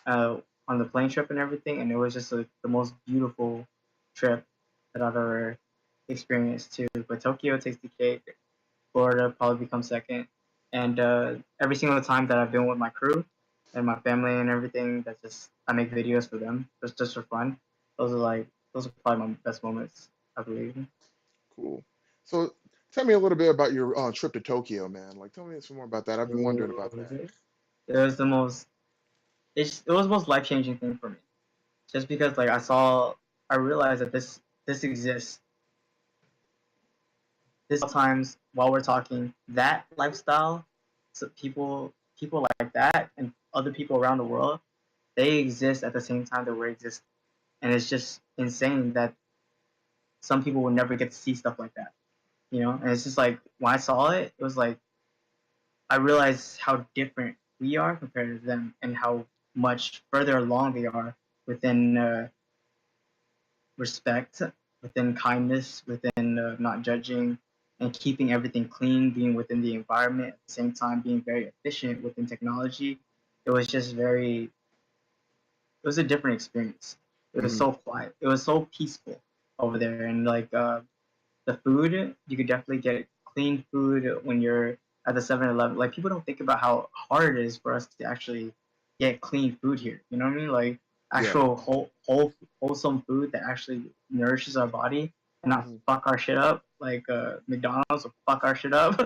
uh, on the plane trip and everything, and it was just like the most beautiful trip that I've ever experienced too. But Tokyo takes the cake. Florida probably becomes second. And every single time that I've been with my crew and my family and everything, that's just I make videos for them just for fun. Those are like those are probably my best moments, I believe. Cool. So tell me a little bit about your trip to Tokyo, man. Like, tell me some more about that. I've been wondering about that. It was the most. It was the most life changing thing for me. Just because like I realized that this exists. This times while we're talking that lifestyle, so people like that and other people around the world, they exist at the same time that we exist, and it's just insane that some people will never get to see stuff like that. And it's just like when I saw it, it was like I realized how different we are compared to them, and how much further along they are within respect, within kindness, within not judging, and keeping everything clean, being within the environment at the same time, being very efficient within technology. It was just very. It was a different experience. It was Hmm. so quiet. It was so peaceful over there, and like the food, you could definitely get clean food when you're at the 7-Eleven. Like people don't think about how hard it is for us to actually get clean food here. You know what I mean? Like Yeah. actual wholesome food that actually nourishes our body and not Hmm. fuck our shit up. Like McDonald's will fuck our shit up.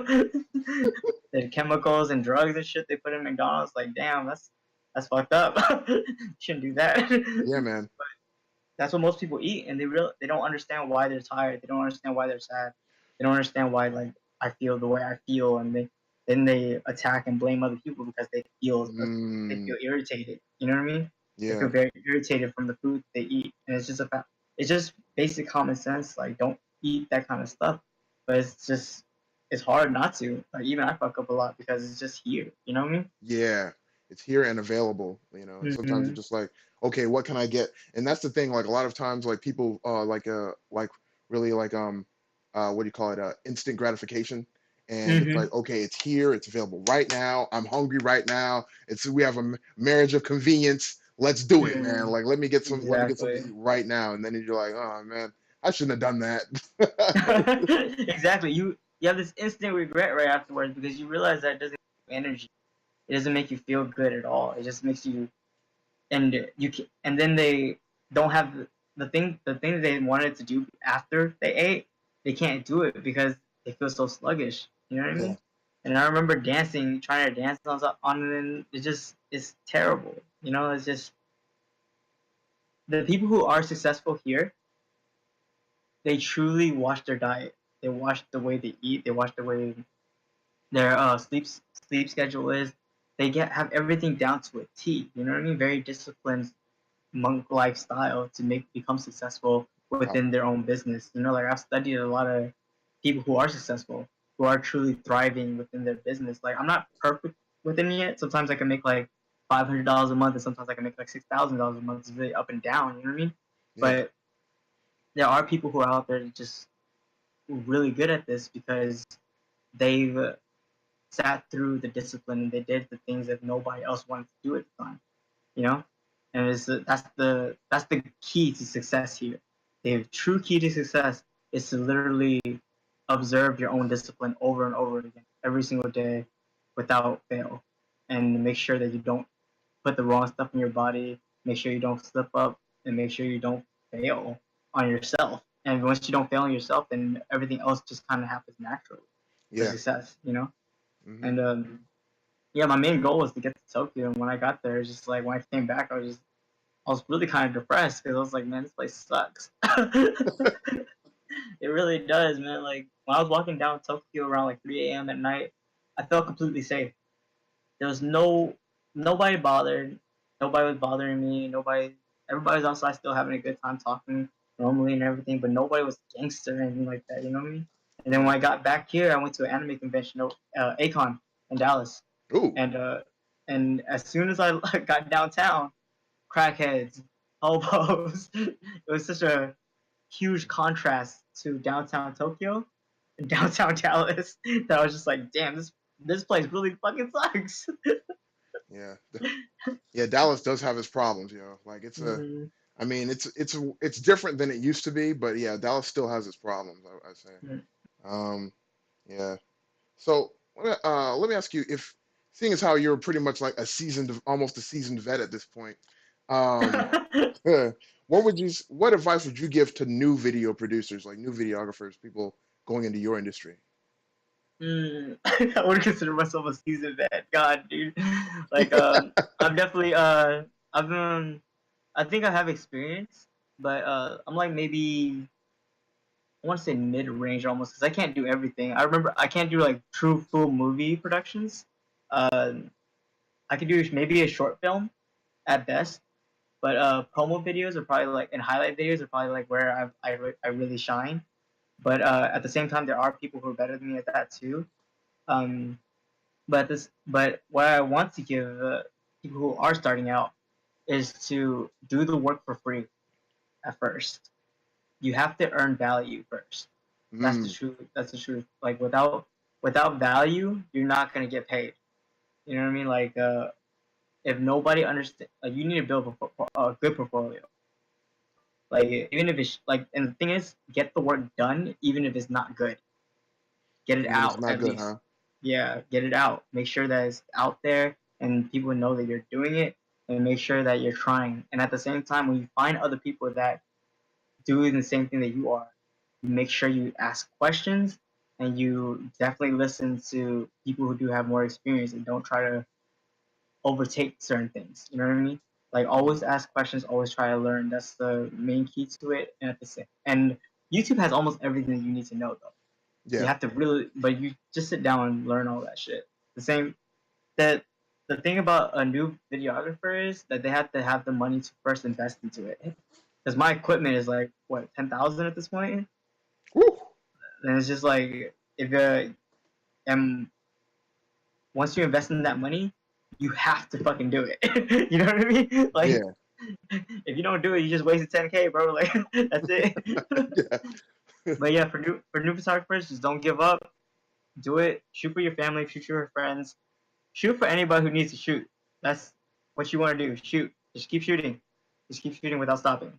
The chemicals and drugs and shit they put in McDonald's, like damn, that's fucked up. Shouldn't do that. Yeah, man. That's what most people eat, and they don't understand why they're tired. They don't understand why they're sad. They don't understand why like I feel the way I feel, and they attack and blame other people because they Mm, feel irritated. You know what I mean? They yeah. feel very irritated from the food they eat, and it's just a fact. It's just basic common sense. Like don't eat that kind of stuff, but it's hard not to. Like even I fuck up a lot because it's just here. You know what I mean? Yeah, it's here and available, and sometimes you're Mm-hmm. just like, okay, what can I get? And that's the thing, like a lot of times, like people, like really like, what do you call it, instant gratification. And it's Mm-hmm. like, okay, it's here, it's available right now. I'm hungry right now. We have a marriage of convenience. Let's do it, man. Mm-hmm. Like, let me get something to Exactly. eat right now. And then you're like, oh man, I shouldn't have done that. Exactly. You have this instant regret right afterwards because you realize that it doesn't give you energy. It doesn't make you feel good at all. It just makes you and then they don't have the thing that they wanted to do after they ate. They can't do it because they feel so sluggish. You know what I Yeah, mean? And I remember dancing, trying to dance on it, and it's terrible. It's just the people who are successful here, they truly watch their diet. They watch the way they eat. They watch the way their sleep schedule is. They have everything down to a T. You know what I mean? Very disciplined monk lifestyle to make become successful wow. within their own business. Like I've studied a lot of people who are successful, who are truly thriving within their business. Like I'm not perfect within it. Sometimes I can make like $500 a month, and sometimes I can make like $6,000 a month. It's really up and down. You know what I mean? Yeah, But there are people who are out there just really good at this because they've sat through the discipline and they did the things that nobody else wanted to do at the time. You know, and that's the key to success here. The true key to success is to literally observe your own discipline over and over again, every single day, without fail, and make sure that you don't put the wrong stuff in your body. Make sure you don't slip up, and make sure you don't fail on yourself. And once you don't fail on yourself, then everything else just kind of happens naturally for yeah. success. Hmm. And yeah, my main goal was to get to Tokyo. And when I got there, it's just like when I came back, I was really kind of depressed because I was like, man, this place sucks. It really does, man. Like when I was walking down Tokyo around like 3 a.m. at night, I felt completely safe. There was nobody bothered. Nobody was bothering me. Everybody was outside still having a good time talking normally and everything, but nobody was gangster or anything like that. You know what I mean? And then Yeah. when I got back here, I went to an anime convention, Acon in Dallas, Ooh. and as soon as I got downtown, crackheads, hobos. It was such a huge contrast to downtown Tokyo and downtown Dallas that I was just like, damn, this place really fucking sucks. Yeah. Yeah, Dallas does have its problems, Like Mm-hmm. I mean, it's different than it used to be, but yeah, Dallas still has its problems, I say. Um, yeah. So let me ask you, if seeing as how you're pretty much like almost a seasoned vet at this point, um, what advice would you give to new video producers, like new videographers, people going into your industry? I would consider myself a seasoned vet. God, dude. Like, I'm definitely I've I think I have experience, but I'm like maybe I want to say mid range almost because I can't do everything. I remember I can't do like true full movie productions. Uh, I could do maybe a short film at best, but promo videos are probably like and highlight videos are probably like where I really shine. But at the same time, there are people who are better than me at that too. Um, but what I want to give people who are starting out is to do the work for free at first. You have to earn value first. That's the Mm, truth. That's the truth. Like without value, you're not gonna get paid. You know what I mean? Like if nobody understands, like you need to build a good portfolio. Like even if it's like, and the thing is, get the work done, even if it's not good. Get it even if it's out not at good, least. huh? Yeah, get it out. Make sure that it's out there and people know that you're doing it, and make sure that you're trying. And at the same time, when you find other people that doing the same thing that you are, you make sure you ask questions and you definitely listen to people who do have more experience and don't try to overtake certain things. You know what I mean? Like Hmm. always ask questions, always try to learn. That's the main key to it. And at the same, and YouTube has almost everything that you need to know though. You Yeah. have to really, but you just sit down and learn all that shit. The same that the thing about a new videographer is that they have to have the money to first invest into it. Because my equipment is like what 10,000 at this point, Woo. and it's just like if and once you invest in that money, you have to fucking do it. You know what I mean? Like Yeah. if you don't do it, you just wasted 10K, bro. Like that's it. Yeah. But yeah, for new photographers, just don't give up. Do it. Shoot for your family. Shoot for your friends. Shoot for anybody who needs to shoot. That's what you want to do. Shoot. Just keep shooting. Just keep shooting without stopping.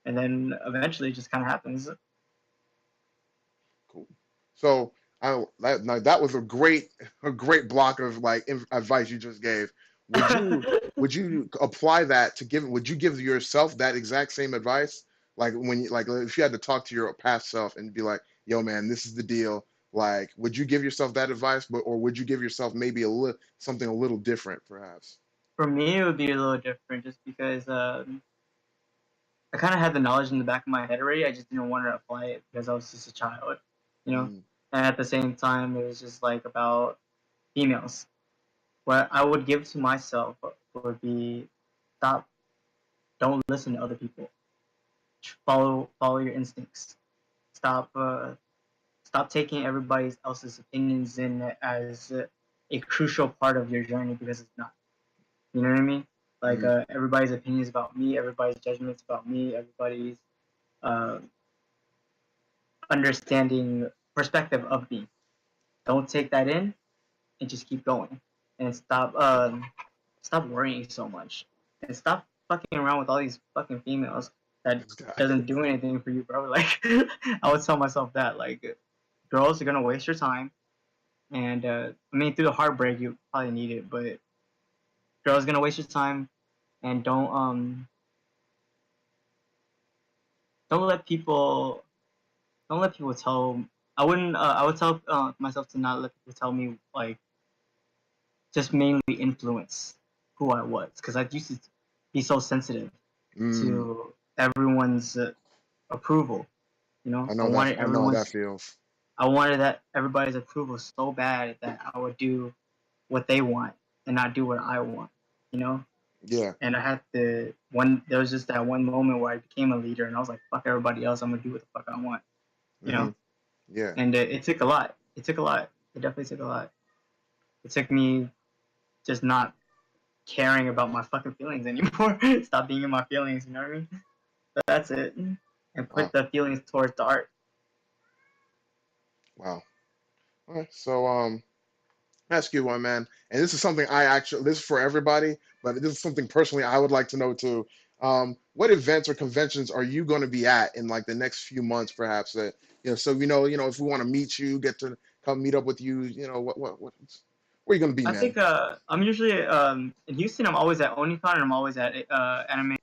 And then eventually it just kind of happens. Cool. So that was a great block of like advice you just gave. Would you would you apply that to give? Would you give yourself that exact same advice? Like when you like if you had to talk to your past self and be like, "Yo, man, this is the deal." Like, would you give yourself that advice, but or would you give yourself maybe a little something a little different, perhaps? For me, it would be a little different just because I kind of had the knowledge in the back of my head already. I just didn't want to apply it because I was just a child, you know? Mm, And at the same time, it was just like about females. What I would give to myself would be stop, don't listen to other people. Follow your instincts. Stop stop taking everybody else's opinions in as a crucial part of your journey because it's not. You know what I mean? Like mm, everybody's opinions about me, everybody's judgments about me, everybody's uh, understanding perspective of me. Don't take that in and just keep going and stop worrying so much and stop fucking around with all these fucking females that this guy. doesn't do anything for you, bro. Like I would tell myself that like girls are gonna waste your time and I mean through the heartbreak you probably need it, but girls are gonna waste your time and don't let people don't let people tell. I would tell myself to not let people tell me like just mainly influence who I was because I used to be so sensitive Mm, to everyone's approval. You know, I know that. I know how that feels. I wanted that everybody's approval so bad that I would do what they want and not do what I want. You know, Yeah. and I had to one. There was just that one moment where I became a leader, and I was like, "Fuck everybody else. I'm gonna do what the fuck I want." You Hmm. know, Yeah. and it took a lot. It took a lot. It definitely took a lot. It took me just not caring about my fucking feelings anymore. Stop being in my feelings. You know what I mean? But that's it. And Wow. put the feelings towards the art. Wow. All right. So ask you one, man. And this is something I actually, this is for everybody, but this is something personally I would like to know too. What events or conventions are you going to be at in like the next few months, perhaps? That so if we want to meet you, get to come meet up with you, where are you going to be, I man? think I'm usually in Houston. I'm always at OniCon and I'm always at Anime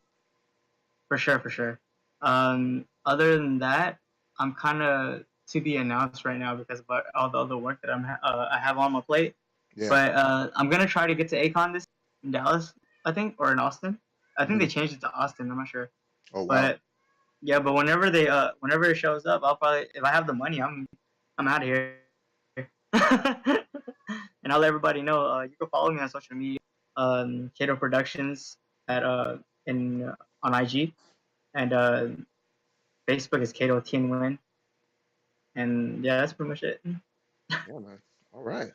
For sure, for sure. Other than that, I'm kind of to be announced right now because of all the other work that I have on my plate. Yeah. But I'm gonna try to get to ACON this in Dallas, I think, or in Austin. I think Hmm. they changed it to Austin. I'm not sure, Oh wow. but yeah. But whenever it shows up, I'll probably, if I have the money, I'm out of here. And I'll let everybody know. You can follow me on social media, Kato Productions at in on IG, and Facebook is Kato Nguyen, and yeah, that's pretty much it. Yeah, man. All right.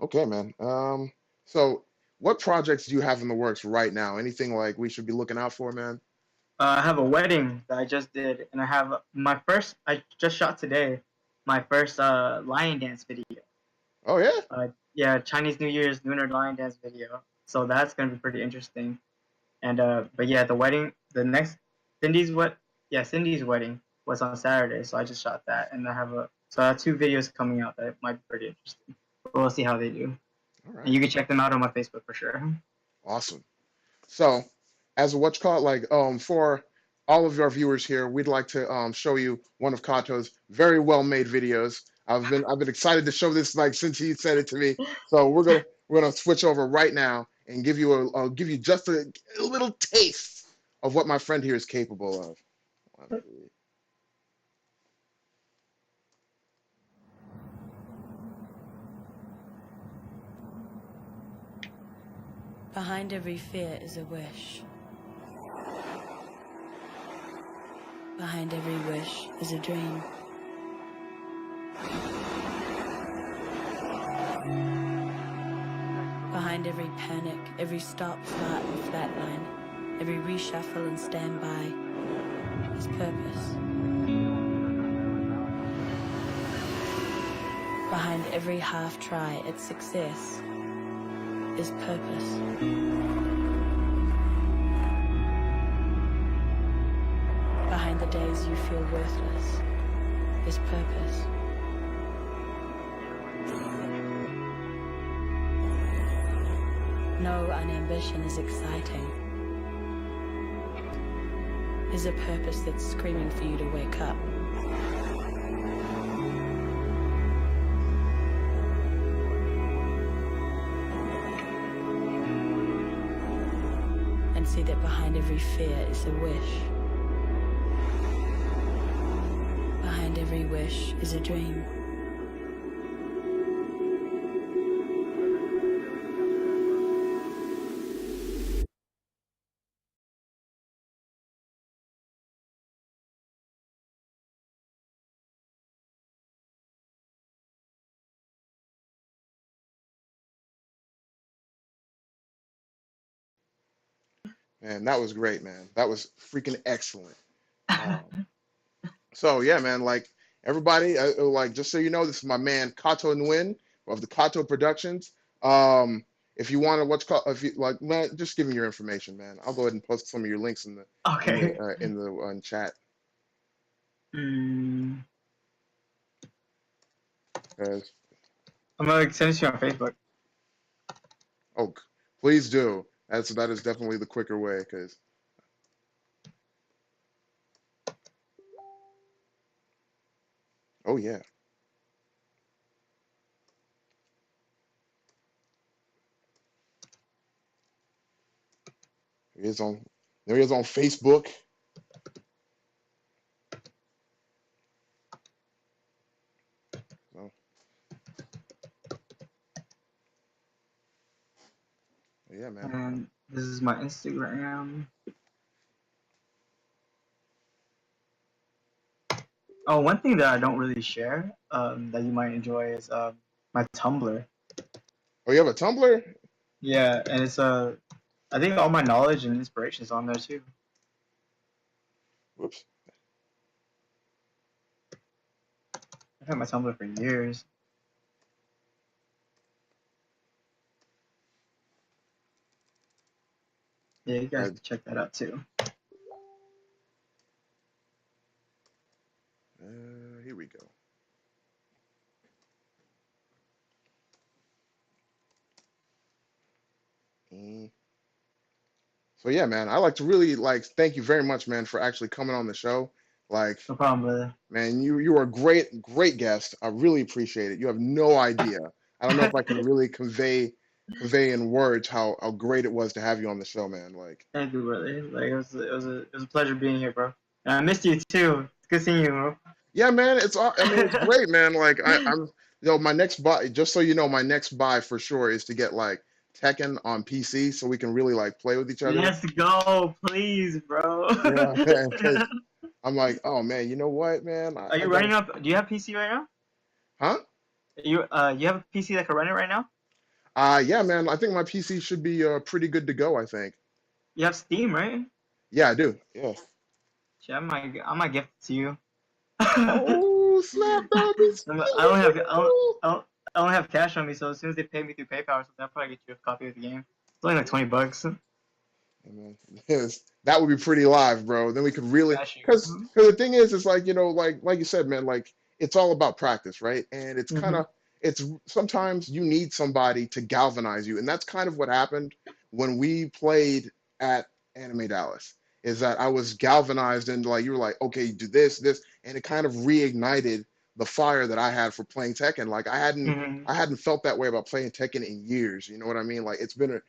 Okay, man. So what projects do you have in the works right now? Anything like we should be looking out for, man? I have a wedding that I just did, and I have my first. I just shot today my first lion dance video. Oh yeah. Yeah, Chinese New Year's lunar lion dance video. So that's gonna be pretty interesting. And but yeah, the wedding, the next Cindy's what? Yeah, Cindy's wedding was on Saturday, so I just shot that, and I have two videos coming out that might be pretty interesting. We'll see how they do, All and right. you can check them out on my Facebook for sure. Awesome. So, as a what you call it, like for all of our viewers here, we'd like to show you one of Kato's very well made videos. I've been excited to show this like since he said it to me. So we're gonna switch over right now and give you just a little taste of what my friend here is capable of. Let's see. Behind every fear is a wish. Behind every wish is a dream. Behind every panic, every stop, start and flatline, every reshuffle and standby is purpose. Behind every half try at success is purpose. Behind the days you feel worthless is purpose. No unambition is exciting. Is a purpose that's screaming for you to wake up. And see that behind every fear is a wish. Behind every wish is a dream. Man, that was great, man. That was freaking excellent. Um, So yeah, man, like everybody, like just so you know, this is my man Kato Nguyen of the Kato Productions. Um, if you want to, what's called, if you like, man, just give me your information, man. I'll go ahead and post some of your links Okay. in the chat. Mm, 'Cause- I'm gonna send it to you on Facebook. oh, please do. That is definitely the quicker way. Because oh yeah, he is on. There he is on Facebook. So yeah, man. And this is my Instagram. Oh, one thing that I don't really share, that you might enjoy is my Tumblr. Oh, you have a Tumblr? Yeah, and it's I think all my knowledge and inspiration is on there too. Whoops. I've had my Tumblr for years. Yeah, you guys Uh, can check that out too. here we go. Mm. So yeah, man, I like to really like thank you very much, man, for actually coming on the show. Like, No problem, brother. man, you are a great guest. I really appreciate it. You have no idea. I don't know if I can really convey in words how great it was to have you on the show, man. Like, Thank you, brother. Like it was a pleasure being here, bro. And I missed you too. It's good seeing you, bro. yeah, man, it's all. I mean, it's great, man. Like, I'm, my next buy, just so you know, my next buy for sure is to get like Tekken on PC so we can really like play with each other. Let's go, please, bro. Yeah, man, because I'm like, oh man, you know what, man? Are I you got, running up? Do you have PC right now? huh? You have a PC that can run it right now? Yeah, man. I think my PC should be pretty good to go. I think. You have Steam, right? Yeah, I do. Yeah. Shit, I might gift it to you. Oh snap! That would be I don't have really cool. I don't have cash on me, so as soon as they pay me through PayPal or something, I'll probably get you a copy of the game. It's only like $20. Yeah, man. Yes, that would be pretty live, bro. Then we could really, Got you. because the thing is, it's like like you said, man. Like it's all about practice, right? And it's kind Hmm. of it's sometimes you need somebody to galvanize you, and that's kind of what happened when we played at Anime Dallas. Is that I was galvanized and like you were like, okay, do this, and it kind of reignited the fire that I had for playing Tekken. Like Hmm. I hadn't felt that way about playing Tekken in years. You know what I mean? Like it's been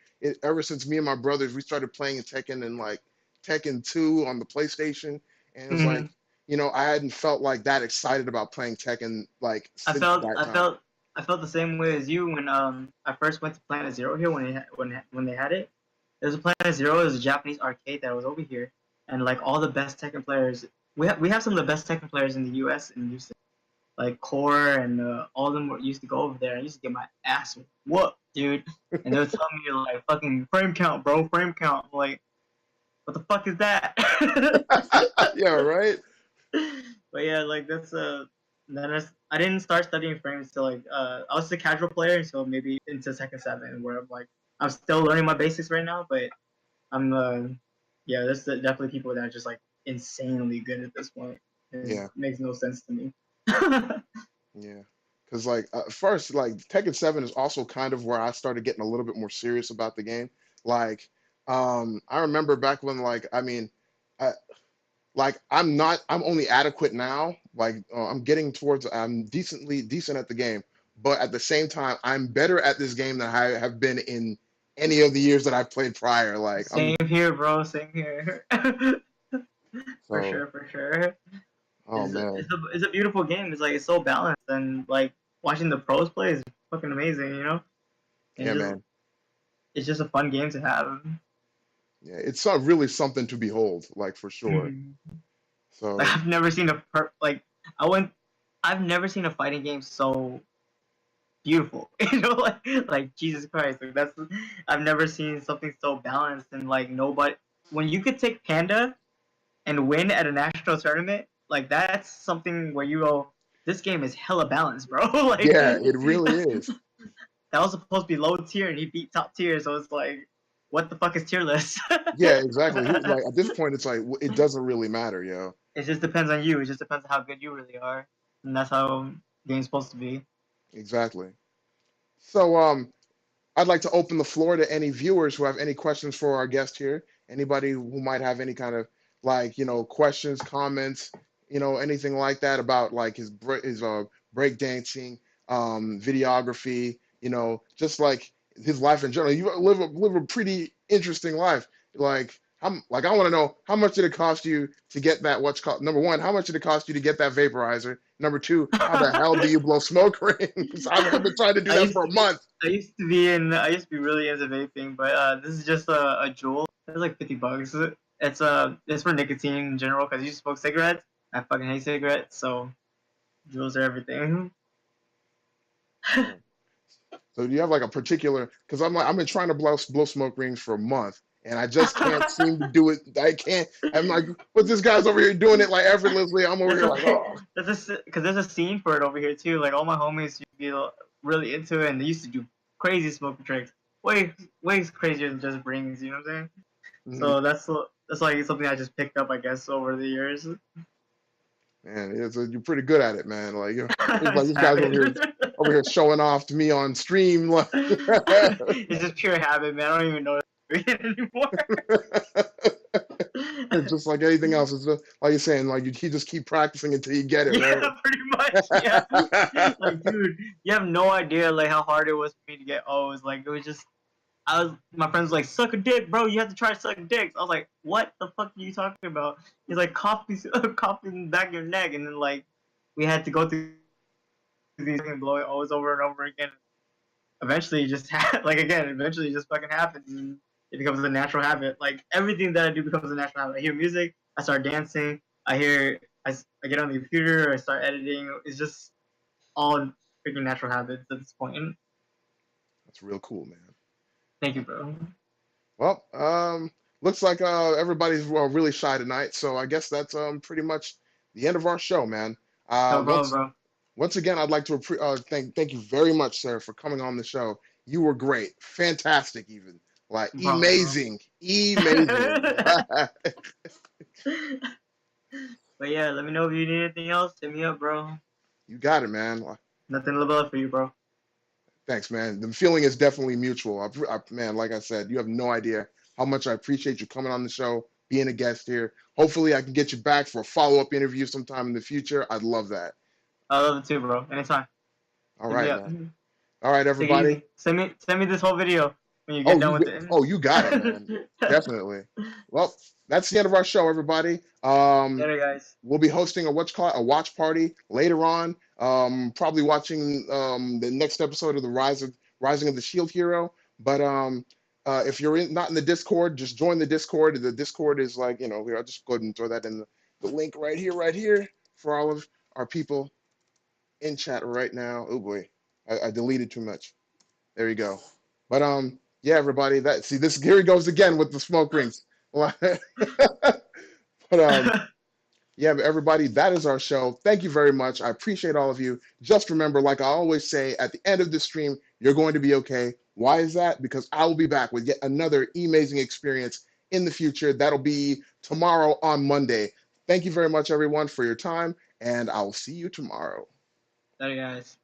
ever since me and my brothers we started playing Tekken and like Tekken 2 on the PlayStation, and it's Hmm. like I hadn't felt like that excited about playing Tekken like I since felt that I time. felt I felt the same way as you when I first went to Planet Zero here when they had it. There was a Planet Zero. It was a Japanese arcade that was over here, and like all the best Tekken players. We have some of the best Tekken players in the U.S. in Houston. Like Core and all of them used to go over there. I used to get my ass whooped, dude. And they would tell me like fucking frame count, bro, frame count. I'm like, what the fuck is that? Yeah, right. But yeah, like that's I didn't start studying frames till like I was a casual player, so maybe into second seven where I'm like I'm still learning my basics right now, but I'm yeah, there's definitely people that are just like insanely good at this point. It Yeah, makes no sense to me. yeah. Because like first, like Tekken 7 is also kind of where I started getting a little bit more serious about the game. Like, I remember back when like I mean, I, like I'm only adequate now. Like I'm getting towards I'm decent at the game, but at the same time I'm better at this game than I have been in any of the years that I've played prior. Like Same I'm here, bro. Same here. For so sure, for sure. oh man. It's a beautiful game. It's like it's so balanced and like watching the pros play is fucking amazing, you know? And Yeah, man. it's just a fun game to have. Yeah, it's really something to behold, like for sure. Like So I've never seen like I went I've never seen a fighting game so beautiful. You know, like Jesus Christ. Like that's I've never seen something so balanced and like nobody when you could take Panda and win at a national tournament, like that's something where you go, this game is hella balanced, bro. Like yeah, it really that is. was supposed to be low tier and he beat top tier, so it's like, what the fuck is tier list? Yeah, exactly. Like at this point, it's like it doesn't really matter, yo. It just depends on you. It just depends on how good you really are, and that's how game's supposed to be. Exactly. So I'd like to open the floor to any viewers who have any questions for our guest here. Anybody who might have any kind of like, questions, comments, anything like that about like his breakdancing, videography, just like his life in general. You live a pretty interesting life. Like I want to know how much did it cost you to get that what's called number one, how much did it cost you to get that vaporizer? Number two, how the hell do you blow smoke rings? I've been trying to do I that used for a month. I used to be really into vaping, but this is just a jewel. It's like $50. It's for nicotine in general because you smoke cigarettes. I fucking hate cigarettes, so jewels are everything. Yeah. So do you have like a particular? Because I've been trying to blow smoke rings for a month, and I just can't seem to do it. I can't. I'm like, but this guy's over here doing it like effortlessly. I'm over There's here like, a oh. because there's a scene for it over here too. Like all my homies used to be really into it, and they used to do crazy smoking tricks, way crazier than just rings. You know what I'm saying? Mhm. So that's like something I just picked up, I guess, over the years. Man, you're pretty good at it, man. Like, it's like It's this guy's habit. over here showing off to me on stream. Like, It's just pure habit, man. I don't even know. read it anymore. Just like anything else, it's just, like you're saying, like you just keep practicing until you get it, right? Yeah, pretty much. Yeah. Like, dude, you have no idea like how hard it was for me to get O's. Like, it was just my friend's like, suck a dick, bro. You have to try sucking dicks. I was like, what the fuck are you talking about? He's like, cough in the back of your neck, and then like we had to go through these and blow it O's over and over again. Eventually, eventually, it just fucking happens, and it becomes a natural habit. Like everything that I do becomes a natural habit. I hear music, I start dancing. I get on the computer, I start editing. It's just all freaking natural habits at this point. And That's real cool, man. thank you, bro. Well, looks like everybody's really shy tonight, so I guess that's pretty much the end of our show, man. No problem, Once bro. once again, I'd like to thank you very much, sir, for coming on the show. You were great, fantastic, even like No problem, amazing. bro. But yeah, let me know if you need anything else. Hit me up, bro. You got it, man. Nothing to love for you, bro. Thanks, man. The feeling is definitely mutual. Man, like I said, you have no idea how much I appreciate you coming on the show, being a guest here. Hopefully, I can get you back for a follow-up interview sometime in the future. I'd love that. I love it too, bro. Anytime. All Hit me right, up. man. All right, Take it everybody. easy. Send me this whole video when you get Oh, done with it. you got it, man. Definitely. Well, that's the end of our show, everybody. Later, guys. We'll be hosting a watch party later on. Probably watching the next episode of the Rising of the Shield Hero. But if you're not in the Discord, just join the Discord. The Discord is like, here, I'll just go ahead and throw that in the link right here for all of our people in chat right now. Oh boy, I deleted too much. There you go. But yeah, everybody. Here he goes again with the smoke rings. But yeah, everybody, that is our show. Thank you very much. I appreciate all of you. Just remember, like I always say, at the end of the stream, you're going to be okay. Why is that? Because I will be back with yet another amazing experience in the future. That'll be tomorrow on Monday. Thank you very much, everyone, for your time, and I'll see you tomorrow. Later, guys.